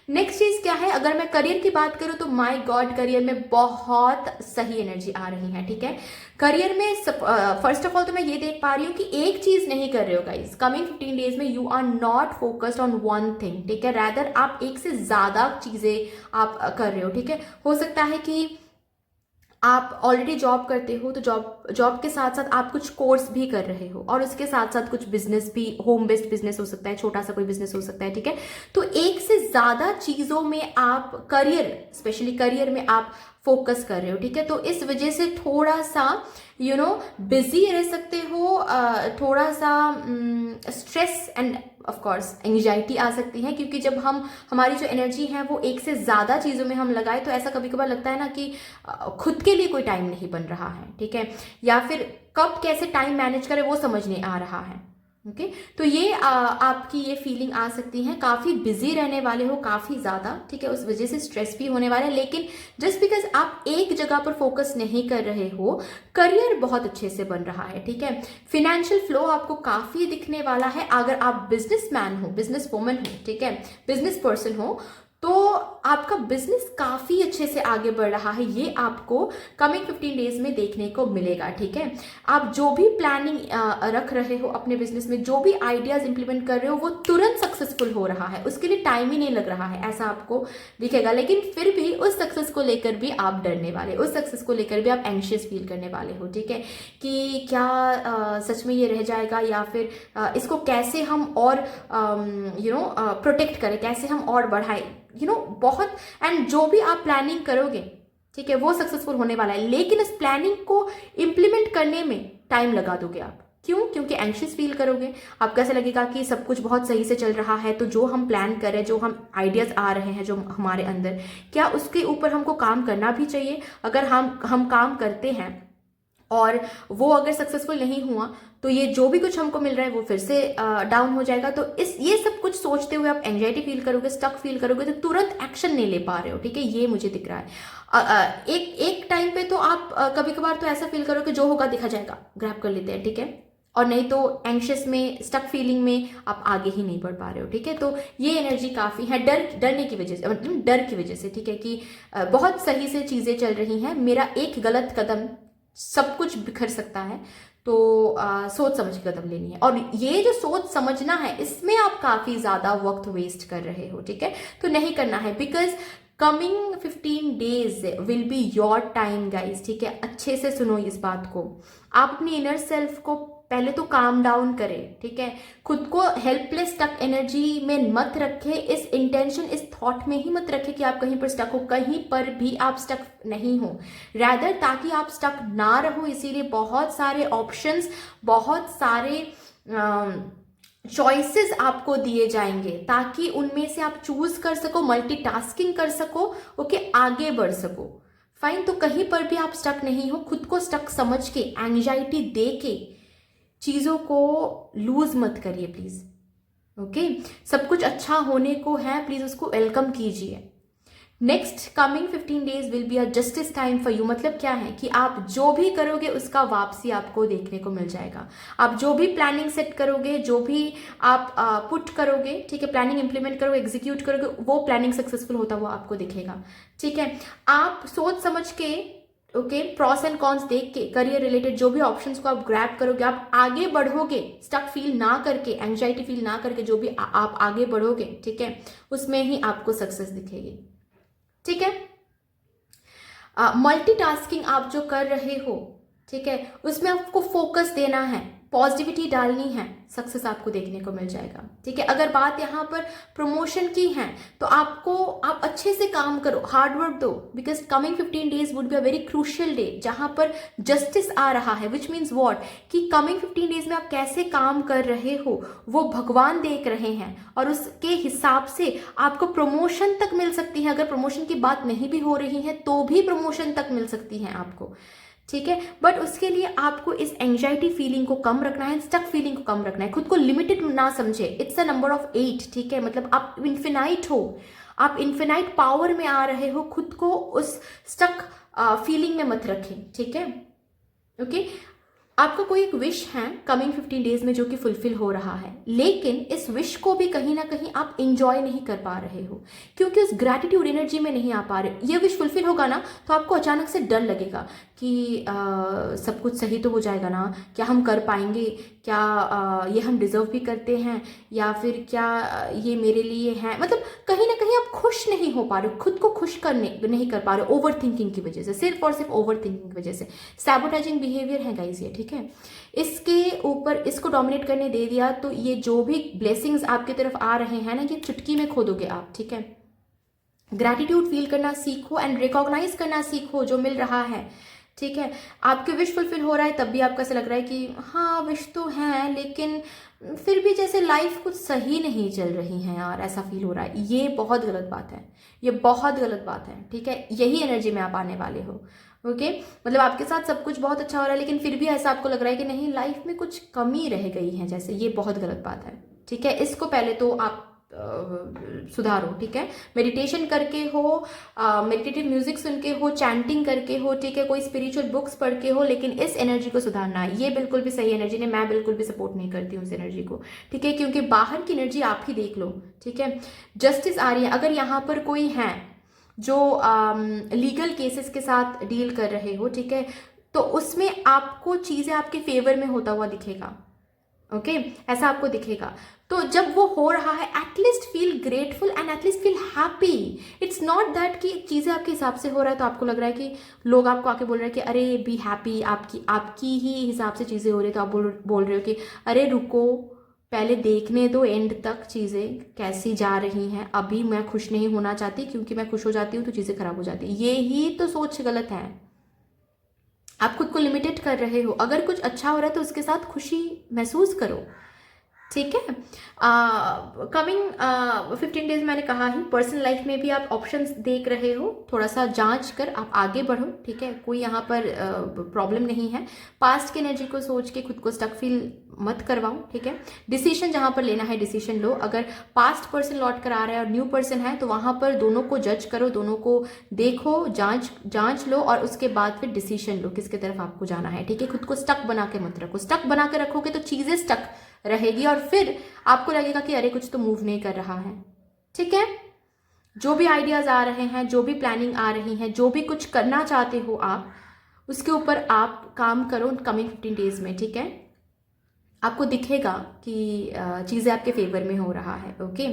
नेक्स्ट चीज क्या है, अगर मैं करियर की बात करूं तो माय गॉड करियर में बहुत सही एनर्जी आ रही है, ठीक है। करियर में फर्स्ट ऑफ ऑल तो मैं ये देख पा रही हूँ कि एक चीज नहीं कर रहे हो गाइस, कमिंग 15 डेज में you are not focused on one thing, ठीक है। रैदर आप एक से ज्यादा चीजें आप कर रहे हो, ठीक है। हो सकता है कि आप ऑलरेडी जॉब करते हो, तो जॉब के साथ साथ आप कुछ कोर्स भी कर रहे हो, और उसके साथ साथ कुछ बिजनेस भी, होम बेस्ड बिजनेस हो सकता है, छोटा सा कोई बिजनेस हो सकता है, ठीक है। तो एक से ज्यादा चीजों में आप करियर, स्पेशली करियर में आप फोकस कर रहे हो, ठीक है। तो इस वजह से थोड़ा सा बिजी रह सकते हो, थोड़ा सा stress and of course anxiety आ सकती है, क्योंकि जब हमारी जो एनर्जी है वो एक से ज्यादा चीजों में हम लगाए, तो ऐसा कभी कभार लगता है ना कि खुद के लिए कोई टाइम नहीं बन रहा है, ठीक है, या फिर कब कैसे टाइम मैनेज करें वो समझ नहीं आ रहा है, ओके। तो ये आपकी ये फीलिंग आ सकती है, काफी बिजी रहने वाले हो काफी ज्यादा, ठीक है, उस वजह से स्ट्रेस भी होने वाला है। लेकिन जस्ट बिकॉज आप एक जगह पर फोकस नहीं कर रहे हो, करियर बहुत अच्छे से बन रहा है, ठीक है। फिनेंशियल फ्लो आपको काफी दिखने वाला है, अगर आप बिजनेसमैन हो, बिजनेस वुमन हो, ठीक है, बिजनेस पर्सन हो, तो आपका बिजनेस काफी अच्छे से आगे बढ़ रहा है, ये आपको कमिंग 15 डेज में देखने को मिलेगा, ठीक है। आप जो भी प्लानिंग रख रहे हो अपने बिजनेस में, जो भी आइडियाज इंप्लीमेंट कर रहे हो, वो तुरंत सक्सेसफुल हो रहा है, उसके लिए टाइम ही नहीं लग रहा है, ऐसा आपको दिखेगा। लेकिन फिर भी उस सक्सेस को लेकर भी आप डरने वाले, उस सक्सेस को लेकर भी आप एंशियस फील करने वाले हो, ठीक है, कि क्या सच में ये रह जाएगा, या फिर इसको कैसे हम और प्रोटेक्ट करें, कैसे हम और बढ़ाएं, बहुत। एंड जो भी आप प्लानिंग करोगे, ठीक है, वो सक्सेसफुल होने वाला है, लेकिन इस प्लानिंग को इंप्लीमेंट करने में टाइम लगा दोगे आप, क्यों? क्योंकि एंशियस फील करोगे, आपको ऐसा लगेगा कि सब कुछ बहुत सही से चल रहा है, तो जो हम प्लान कर रहे हैं, जो हम आइडियाज आ रहे हैं जो हमारे अंदर, क्या उसके ऊपर हमको काम करना भी चाहिए? अगर हम काम करते हैं और वो अगर सक्सेसफुल नहीं हुआ, तो ये जो भी कुछ हमको मिल रहा है वो फिर से डाउन हो जाएगा। तो ये सब कुछ सोचते हुए आप एंजाइटी फील करोगे, स्टक फील करोगे, तो तुरंत एक्शन नहीं ले पा रहे हो, ठीक है, ये मुझे दिख रहा है। एक टाइम पे तो आप कभी कभार तो ऐसा फील करोगे जो होगा दिखा जाएगा, ग्रैब कर लेते हैं, ठीक है, और नहीं तो एंशियस में, स्टक फीलिंग में आप आगे ही नहीं बढ़ पा रहे हो, ठीक है। तो ये एनर्जी काफी है डरने की वजह से, मतलब डर की वजह से, ठीक है, कि बहुत सही से चीजें चल रही हैं, मेरा एक गलत कदम सब कुछ बिखर सकता है, तो सोच समझ के कदम लेनी है। और ये जो सोच समझना है, इसमें आप काफी ज्यादा वक्त वेस्ट कर रहे हो, ठीक है, तो नहीं करना है, because coming 15 days will be your time guys, ठीक है। अच्छे से सुनो इस बात को, आप अपनी इनर सेल्फ को पहले तो काम डाउन करें, ठीक है, खुद को हेल्पलेस स्टक एनर्जी में मत रखें, इस इंटेंशन, इस थॉट में ही मत रखें कि आप कहीं पर स्टक हो, कहीं पर भी आप स्टक नहीं हो, रैदर ताकि आप स्टक ना रहो, इसीलिए बहुत सारे ऑप्शंस, बहुत सारे चॉइसेस आपको दिए जाएंगे, ताकि उनमें से आप चूज कर सको, मल्टीटास्किंग कर सको, ओके, आगे बढ़ सको, फाइन। तो कहीं पर भी आप स्टक नहीं हो, खुद को स्टक समझ के, एंजाइटी दे के चीजों को लूज मत करिए प्लीज, ओके। सब कुछ अच्छा होने को है, प्लीज उसको वेलकम कीजिए। Next coming 15 days will be a justice time for you, मतलब क्या है कि आप जो भी करोगे उसका वापसी आपको देखने को मिल जाएगा। आप जो भी प्लानिंग सेट करोगे, जो भी आप पुट करोगे, ठीक है, प्लानिंग इंप्लीमेंट करोगे, एग्जीक्यूट करोगे, वो प्लानिंग सक्सेसफुल होता हुआ आपको दिखेगा, ठीक है। आप सोच समझ के, ओके, प्रॉस एंड कॉन्स देख के, करियर रिलेटेड जो भी ऑप्शंस को आप ग्रैब करोगे, आप आगे बढ़ोगे, स्टक फील ना करके, एंजाइटी फील ना करके, जो भी आप आगे बढ़ोगे, ठीक है, उसमें ही आपको सक्सेस दिखेगी, ठीक है। मल्टीटास्किंग आप जो कर रहे हो, ठीक है, उसमें आपको फोकस देना है, पॉजिटिविटी डालनी है, सक्सेस आपको देखने को मिल जाएगा। ठीक है, अगर बात यहाँ पर प्रमोशन की है तो आप अच्छे से काम करो, हार्ड वर्क दो, because coming 15 days would be a very crucial day जहां पर जस्टिस आ रहा है, विच मीन्स वॉट कि कमिंग 15 डेज में आप कैसे काम कर रहे हो वो भगवान देख रहे हैं और उसके हिसाब से आपको प्रमोशन तक मिल सकती है। अगर प्रमोशन की बात नहीं भी हो रही है तो भी प्रमोशन तक मिल सकती है आपको। ठीक है, बट उसके लिए आपको इस एंजाइटी फीलिंग को कम रखना है, स्टक फीलिंग को कम रखना है, खुद को लिमिटेड ना समझे। It's a number of 8। ठीक है, मतलब आप इन्फिनाइट हो, आप इन्फिनाइट पावर में आ रहे हो, खुद को उस स्टक फीलिंग में मत रखें। ठीक है, ओके। आपका कोई एक विश है कमिंग 15 डेज में जो कि फुलफिल हो रहा है, लेकिन इस विश को भी कहीं ना कहीं आप इंजॉय नहीं कर पा रहे हो क्योंकि उस ग्रैटिट्यूड एनर्जी में नहीं आ पा रहे। ये विश फुलफिल होगा ना तो आपको अचानक से डर लगेगा कि सब कुछ सही तो हो जाएगा ना, क्या हम कर पाएंगे, क्या ये हम डिजर्व भी करते हैं, या फिर क्या ये मेरे लिए है। मतलब कहीं ना कहीं आप खुश नहीं हो पा रहे हो, खुद को खुश करने नहीं कर पा रहे हो, ओवर थिंकिंग की वजह से, सिर्फ और सिर्फ ओवर थिंकिंग की वजह से। सैबोटाइजिंग बिहेवियर है गाइस ये। ठीक है, इसके ऊपर इसको डोमिनेट करने दे दिया तो ये जो भी ब्लेसिंग्स आपकी तरफ आ रहे हैं ना, ये चुटकी में खो दोगे आप। ठीक है, ग्रैटिट्यूड फील करना सीखो एंड रिकॉग्नाइज करना सीखो जो मिल रहा है। ठीक है, आपके विश फुलफिल हो रहा है तब भी आपको ऐसा लग रहा है कि हाँ विश तो है लेकिन फिर भी जैसे लाइफ कुछ सही नहीं चल रही है यार, ऐसा फील हो रहा है। ये बहुत गलत बात है, ये बहुत गलत बात है। ठीक है, यही एनर्जी में आप आने वाले हो। ओके, मतलब आपके साथ सब कुछ बहुत अच्छा हो रहा है लेकिन फिर भी ऐसा आपको लग रहा है कि नहीं लाइफ में कुछ कमी रह गई है जैसे, ये बहुत गलत बात है। ठीक है, इसको पहले तो आप सुधारो। ठीक है, मेडिटेशन करके हो, मेडिटेटिव म्यूजिक सुन के हो, चैंटिंग करके हो, ठीक है, कोई स्पिरिचुअल बुक्स पढ़ के हो, लेकिन इस एनर्जी को सुधारना है। ये बिल्कुल भी सही एनर्जी नहीं, मैं बिल्कुल भी सपोर्ट नहीं करती हूँ इस एनर्जी को। ठीक है, क्योंकि बाहर की एनर्जी आप ही देख लो। ठीक है, जस्टिस आ रही है। अगर यहाँ पर कोई है जो लीगल केसेस के साथ डील कर रहे हो, ठीक है, तो उसमें आपको चीजें आपके फेवर में होता हुआ दिखेगा। ओके, ऐसा आपको दिखेगा। तो जब वो हो रहा है at least feel grateful and at least feel happy. It's not that कि चीजें आपके हिसाब से हो रहा है तो आपको लग रहा है कि लोग आपको आके बोल रहे हैं कि अरे बी हैप्पी, आपकी ही हिसाब से चीजें हो रही है तो आप बोल रहे हो कि अरे रुको, पहले देखने दो एंड तक चीजें कैसी जा रही हैं, अभी मैं खुश नहीं होना चाहती क्योंकि मैं खुश हो जाती हूँ तो चीजें खराब हो जाती है। ये ही तो सोच गलत है, आप खुद को लिमिटेड कर रहे हो। अगर कुछ अच्छा हो रहा है तो उसके साथ खुशी महसूस करो। ठीक है, कमिंग 15 डेज मैंने कहा ही, पर्सनल लाइफ में भी आप ऑप्शंस देख रहे हो, थोड़ा सा जांच कर आप आगे बढ़ो। ठीक है, कोई यहाँ पर प्रॉब्लम नहीं है। पास्ट की एनर्जी को सोच के खुद को स्टक फील मत करवाओ। ठीक है, डिसीजन जहाँ पर लेना है डिसीजन लो। अगर पास्ट पर्सन लौट कर आ रहा है और न्यू पर्सन है तो वहाँ पर दोनों को जज करो, दोनों को देखो, जांच लो और उसके बाद फिर डिसीजन लो किसके तरफ आपको जाना है। ठीक है, खुद को स्टक बना के मत रखो। स्टक बना के रखोगे तो चीजें स्टक रहेगी और फिर आपको लगेगा कि अरे कुछ तो मूव नहीं कर रहा है। ठीक है, जो भी आइडियाज आ रहे हैं, जो भी प्लानिंग आ रही है, जो भी कुछ करना चाहते हो आप, उसके ऊपर आप काम करो कमिंग 15 डेज में। ठीक है, आपको दिखेगा कि चीजें आपके फेवर में हो रहा है। ओके,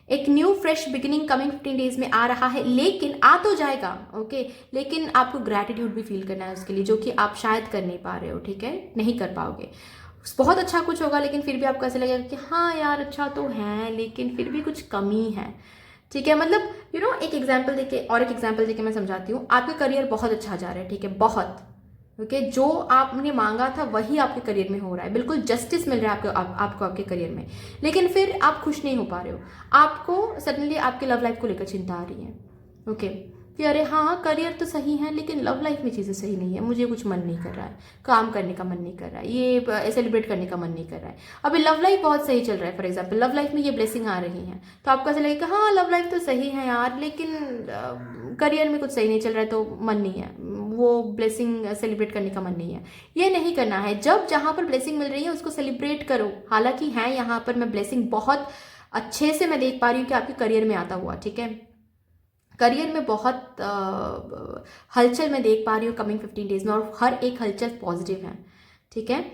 एक new fresh beginning coming 15 days में आ रहा है, लेकिन आ तो जाएगा। ओके, लेकिन आपको ग्रैटिट्यूड भी फील करना है उसके लिए, जो कि आप शायद कर नहीं पा रहे हो। ठीक है, नहीं कर पाओगे। बहुत अच्छा कुछ होगा लेकिन फिर भी आपको ऐसा लगेगा कि हाँ यार अच्छा तो है लेकिन फिर भी कुछ कमी है। ठीक है, मतलब एक एग्जाम्पल देके और एक एग्जाम्पल देके मैं समझाती हूँ। आपका करियर बहुत अच्छा जा रहा है, ठीक है, बहुत ओके, जो आपने मांगा था वही आपके करियर में हो रहा है, बिल्कुल जस्टिस मिल रहा है आपको आपके करियर में, लेकिन फिर आप खुश नहीं हो पा रहे हो। आपको सडनली आपके लव लाइफ को लेकर चिंता आ रही है। ओके, कि अरे हाँ करियर तो सही है लेकिन लव लाइफ में चीज़ें सही नहीं है, मुझे कुछ मन नहीं कर रहा है, काम करने का मन नहीं कर रहा है, ये सेलिब्रेट करने का मन नहीं कर रहा है। अभी लव लाइफ बहुत सही चल रहा है, फॉर एग्जाम्पल लव लाइफ में ये ब्लेसिंग आ रही है तो आपको ऐसा लगेगा हाँ लव लाइफ तो सही है यार, लेकिन करियर में कुछ सही नहीं चल रहा है तो मन नहीं है, वो ब्लेसिंग सेलिब्रेट करने का मन नहीं है। ये नहीं करना है। जब जहाँ पर ब्लेसिंग मिल रही है उसको सेलिब्रेट करो। हालांकि है यहाँ पर मैं ब्लेसिंग बहुत अच्छे से मैं देख पा रही हूँ कि आपके करियर में आता हुआ। ठीक है, करियर में बहुत हलचल मैं देख पा रही हूँ कमिंग 15 डेज में, और हर एक हलचल पॉजिटिव है। ठीक है,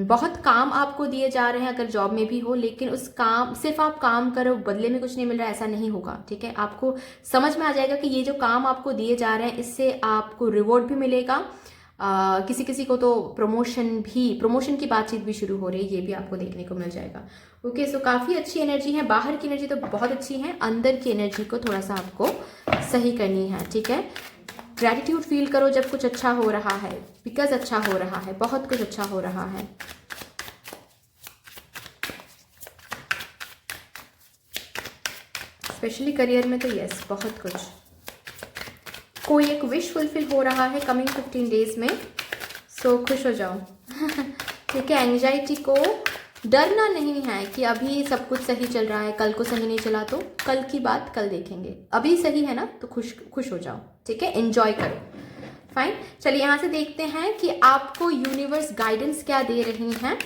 बहुत काम आपको दिए जा रहे हैं अगर जॉब में भी हो, लेकिन उस काम सिर्फ आप काम करो बदले में कुछ नहीं मिल रहा है ऐसा नहीं होगा। ठीक है, आपको समझ में आ जाएगा कि ये जो काम आपको दिए जा रहे हैं इससे आपको रिवॉर्ड भी मिलेगा, किसी किसी को तो प्रमोशन की बातचीत भी शुरू हो रही है, ये भी आपको देखने को मिल जाएगा। ओके, सो काफ़ी अच्छी एनर्जी है। बाहर की एनर्जी तो बहुत अच्छी है, अंदर की एनर्जी को थोड़ा सा आपको सही करनी है, ठीक है। ग्रैटिट्यूड फील करो जब कुछ अच्छा हो रहा है, बिकॉज अच्छा हो रहा है, बहुत कुछ अच्छा हो रहा है। स्पेशली करियर में तो यस, बहुत कुछ। कोई एक विश फुलफिल हो रहा है कमिंग 15 डेज में, सो खुश हो जाओ। ठीक है, एंग्जाइटी को डरना नहीं है कि अभी सब कुछ सही चल रहा है, कल को सही नहीं चला तो कल की बात कल देखेंगे, अभी सही है ना तो खुश हो जाओ, ठीक है, एंजॉय करो। फाइन, चलिए यहाँ से देखते हैं कि आपको यूनिवर्स गाइडेंस क्या दे रही हैं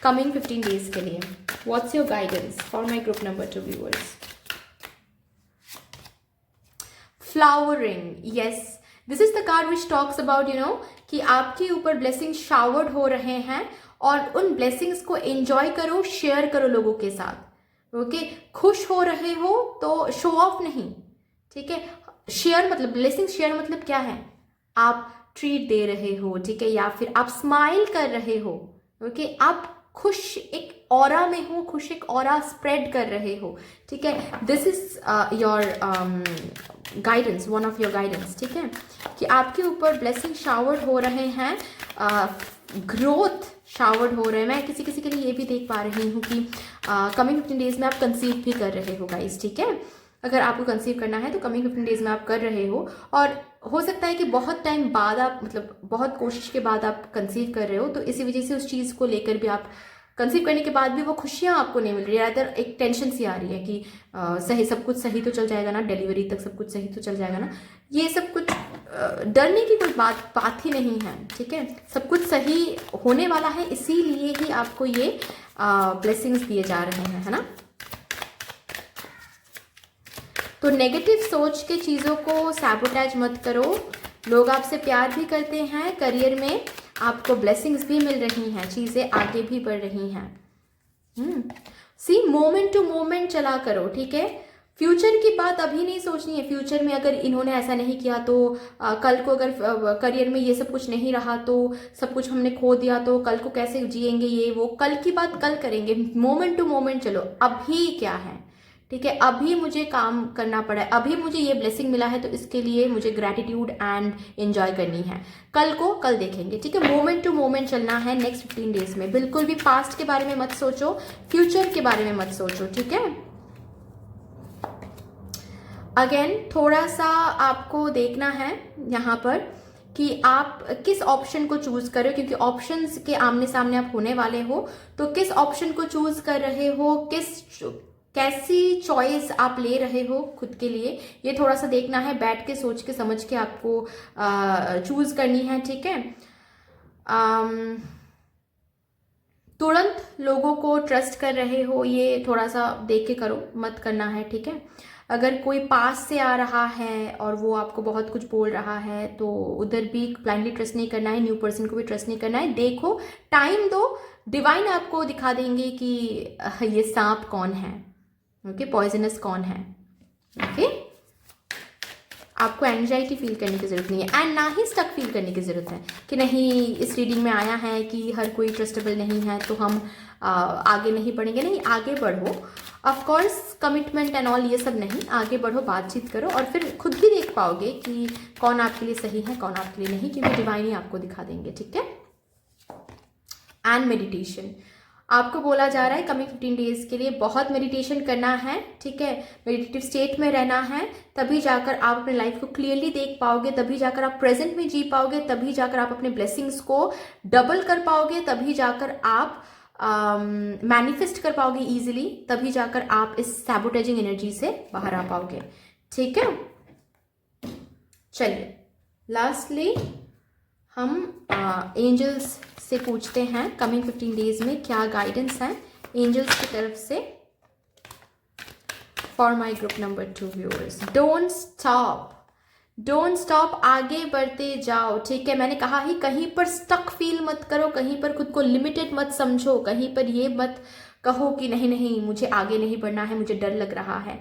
कमिंग 15 डेज के लिए। What's your guidance for my group number 2 viewers. Flowering, yes, this is the card which talks about कि आपके ऊपर ब्लेसिंग शावर्ड हो रहे हैं और उन ब्लेसिंग्स को एंजॉय करो, शेयर करो लोगों के साथ। ओके, खुश हो रहे हो तो शो ऑफ नहीं, ठीक है। शेयर मतलब ब्लेसिंग शेयर मतलब क्या है, आप ट्रीट दे रहे हो, ठीक है, या फिर आप स्माइल कर रहे हो। ओके, आप खुश एक ऑरा में हो, खुश एक ऑरा स्प्रेड कर रहे हो, ठीक है। This is your guidance, one of your guidance, ठीक है, कि आपके ऊपर ब्लेसिंग शावर्ड हो रहे हैं, ग्रोथ शावर्ड हो रहे हैं। मैं किसी किसी के लिए ये भी देख पा रही हूँ कि कमिंग 15 डेज में आप कंसीव भी कर रहे हो गाइस, ठीक है। अगर आपको कंसीव करना है तो कमिंग 15 डेज में आप कर रहे हो, और हो सकता है कि बहुत टाइम बाद आप, मतलब बहुत कोशिश के बाद आप कंसीव कर रहे हो, तो इसी वजह से उस चीज़ को लेकर भी आप कंसीव करने के बाद भी वो खुशियाँ आपको नहीं मिल रही है, अदर एक टेंशन सी आ रही है कि सही सब कुछ सही तो चल जाएगा ना, डिलीवरी तक सब कुछ सही तो चल जाएगा ना। ये सब कुछ डरने की कोई बात ही नहीं है, ठीक है, सब कुछ सही होने वाला है, इसीलिए ही आपको ये ब्लेसिंग्स दिए जा रहे हैं, है ना। तो नेगेटिव सोच के चीज़ों को सैबोटेज मत करो। लोग आपसे प्यार भी करते हैं, करियर में आपको ब्लेसिंग्स भी मिल रही हैं, चीज़ें आगे भी बढ़ रही हैं। सी, मोमेंट टू मोमेंट चला करो, ठीक है। फ्यूचर की बात अभी नहीं सोचनी है। फ्यूचर में अगर इन्होंने ऐसा नहीं किया तो कल को अगर करियर में ये सब कुछ नहीं रहा तो, सब कुछ हमने खो दिया तो कल को कैसे जिएंगे, ये वो कल की बात कल करेंगे। मोमेंट टू मोमेंट चलो, अभी क्या है, ठीक है, अभी मुझे काम करना पड़ा है, अभी मुझे ये ब्लेसिंग मिला है तो इसके लिए मुझे ग्रैटिट्यूड एंड एंजॉय करनी है, कल को कल देखेंगे, ठीक है। मोमेंट टू मोमेंट चलना है नेक्स्ट 15 डेज में। बिल्कुल भी पास्ट के बारे में मत सोचो, फ्यूचर के बारे में मत सोचो, ठीक है। अगेन थोड़ा सा आपको देखना है यहाँ पर कि आप किस ऑप्शन को चूज कर रहे हो, क्योंकि ऑप्शंस के आमने सामने आप होने वाले हो, तो किस ऑप्शन को चूज कर रहे हो, कैसी चॉइस आप ले रहे हो खुद के लिए, ये थोड़ा सा देखना है, बैठ के सोच के समझ के आपको चूज करनी है, ठीक है। तुरंत लोगों को ट्रस्ट कर रहे हो, ये थोड़ा सा देख के करो, मत करना है, ठीक है। अगर कोई पास से आ रहा है और वो आपको बहुत कुछ बोल रहा है तो उधर भी ब्लाइंडली ट्रस्ट नहीं करना है, न्यू पर्सन को भी ट्रस्ट नहीं करना है। देखो, टाइम दो, डिवाइन आपको दिखा देंगे कि ये सांप कौन है, ओके, पॉइजनस कौन है, ओके। आपको एंजाइटी फील करने की जरूरत नहीं है, एंड ना ही स्टक फील करने की जरूरत है कि नहीं इस रीडिंग में आया है कि हर कोई ट्रस्टेबल नहीं है तो हम आगे नहीं बढ़ेंगे। नहीं, आगे बढ़ो, of course commitment and all ये सब नहीं, आगे बढ़ो, बातचीत करो और फिर खुद ही देख पाओगे कि कौन आपके लिए सही है, कौन आपके लिए नहीं, क्योंकि डिवाइन ही आपको दिखा देंगे, ठीक है। एंड मेडिटेशन आपको बोला जा रहा है कमिंग 15 डेज के लिए बहुत मेडिटेशन करना है, ठीक है, मेडिटेटिव स्टेट में रहना है, तभी जाकर आप अपने लाइफ को क्लियरली देख पाओगे, तभी जाकर आप प्रेजेंट में जी पाओगे, तभी जाकर आप अपने ब्लेसिंग्स को डबल कर पाओगे, तभी जाकर आप मैनिफेस्ट कर पाओगे इजीली, तभी जाकर आप इस सैबोटेजिंग एनर्जी से बाहर आ पाओगे, ठीक है। चलिए लास्टली हम एंजल्स से पूछते हैं कमिंग 15 डेज में क्या गाइडेंस है एंजल्स की तरफ से for my group number 2 viewers. Don't stop, आगे बढ़ते जाओ, ठीक है। मैंने कहा ही कहीं पर स्टक फील मत करो, कहीं पर खुद को लिमिटेड मत समझो, कहीं पर ये मत कहो कि नहीं नहीं मुझे आगे नहीं बढ़ना है, मुझे डर लग रहा है।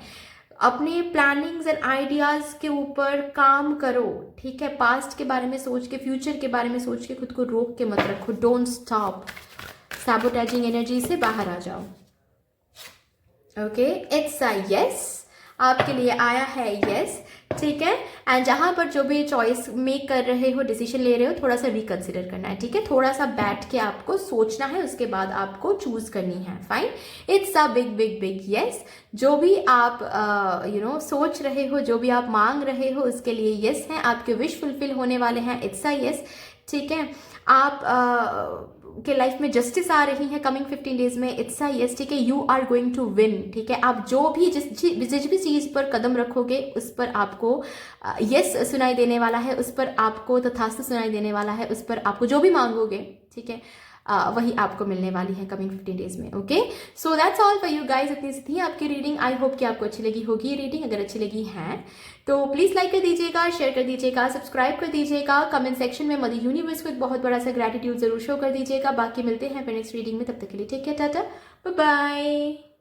अपने प्लानिंग्स एंड आइडियाज़ के ऊपर काम करो, ठीक है। पास्ट के बारे में सोच के, फ्यूचर के बारे में सोच के खुद को रोक के मत रखो। Don't stop. सैबोटेजिंग एनर्जी से बाहर आ जाओ। ओके, इट्स अ यस, आपके लिए आया है यस, ठीक है। एंड जहाँ पर जो भी चॉइस मेक कर रहे हो, डिसीजन ले रहे हो, थोड़ा सा रिकंसिडर करना है, ठीक है। थोड़ा सा बैठ के आपको सोचना है, उसके बाद आपको चूज करनी है। Fine, it's a big big big yes. जो भी आप सोच रहे हो, जो भी आप मांग रहे हो, उसके लिए यस है। आपके विश फुलफिल होने वाले हैं, इट्स अ यस, ठीक है। आप के लाइफ में जस्टिस आ रही है कमिंग 15 डेज में, इट्स अ यस, ठीक है। You are going to win, ठीक है। आप जो भी जिस भी चीज़ पर कदम रखोगे, उस पर आपको यस सुनाई देने वाला है, उस पर आपको तथास्तु सुनाई देने वाला है, उस पर आपको जो भी मांगोगे, ठीक है, वही आपको मिलने वाली है कमिंग 15 डेज में। Okay, so that's all for you guys. इतनी सी थी आपकी रीडिंग। आई होप कि आपको अच्छी लगी होगी ये रीडिंग। अगर अच्छी लगी है तो प्लीज़ लाइक कर दीजिएगा, शेयर कर दीजिएगा, सब्सक्राइब कर दीजिएगा। कमेंट सेक्शन में मदर यूनिवर्स को एक बहुत बड़ा सा ग्रैटिट्यूड जरूर शो कर दीजिएगा। बाकी मिलते हैं फिर नेक्स्ट रीडिंग में, तब तक के लिए take care, tata, bye bye.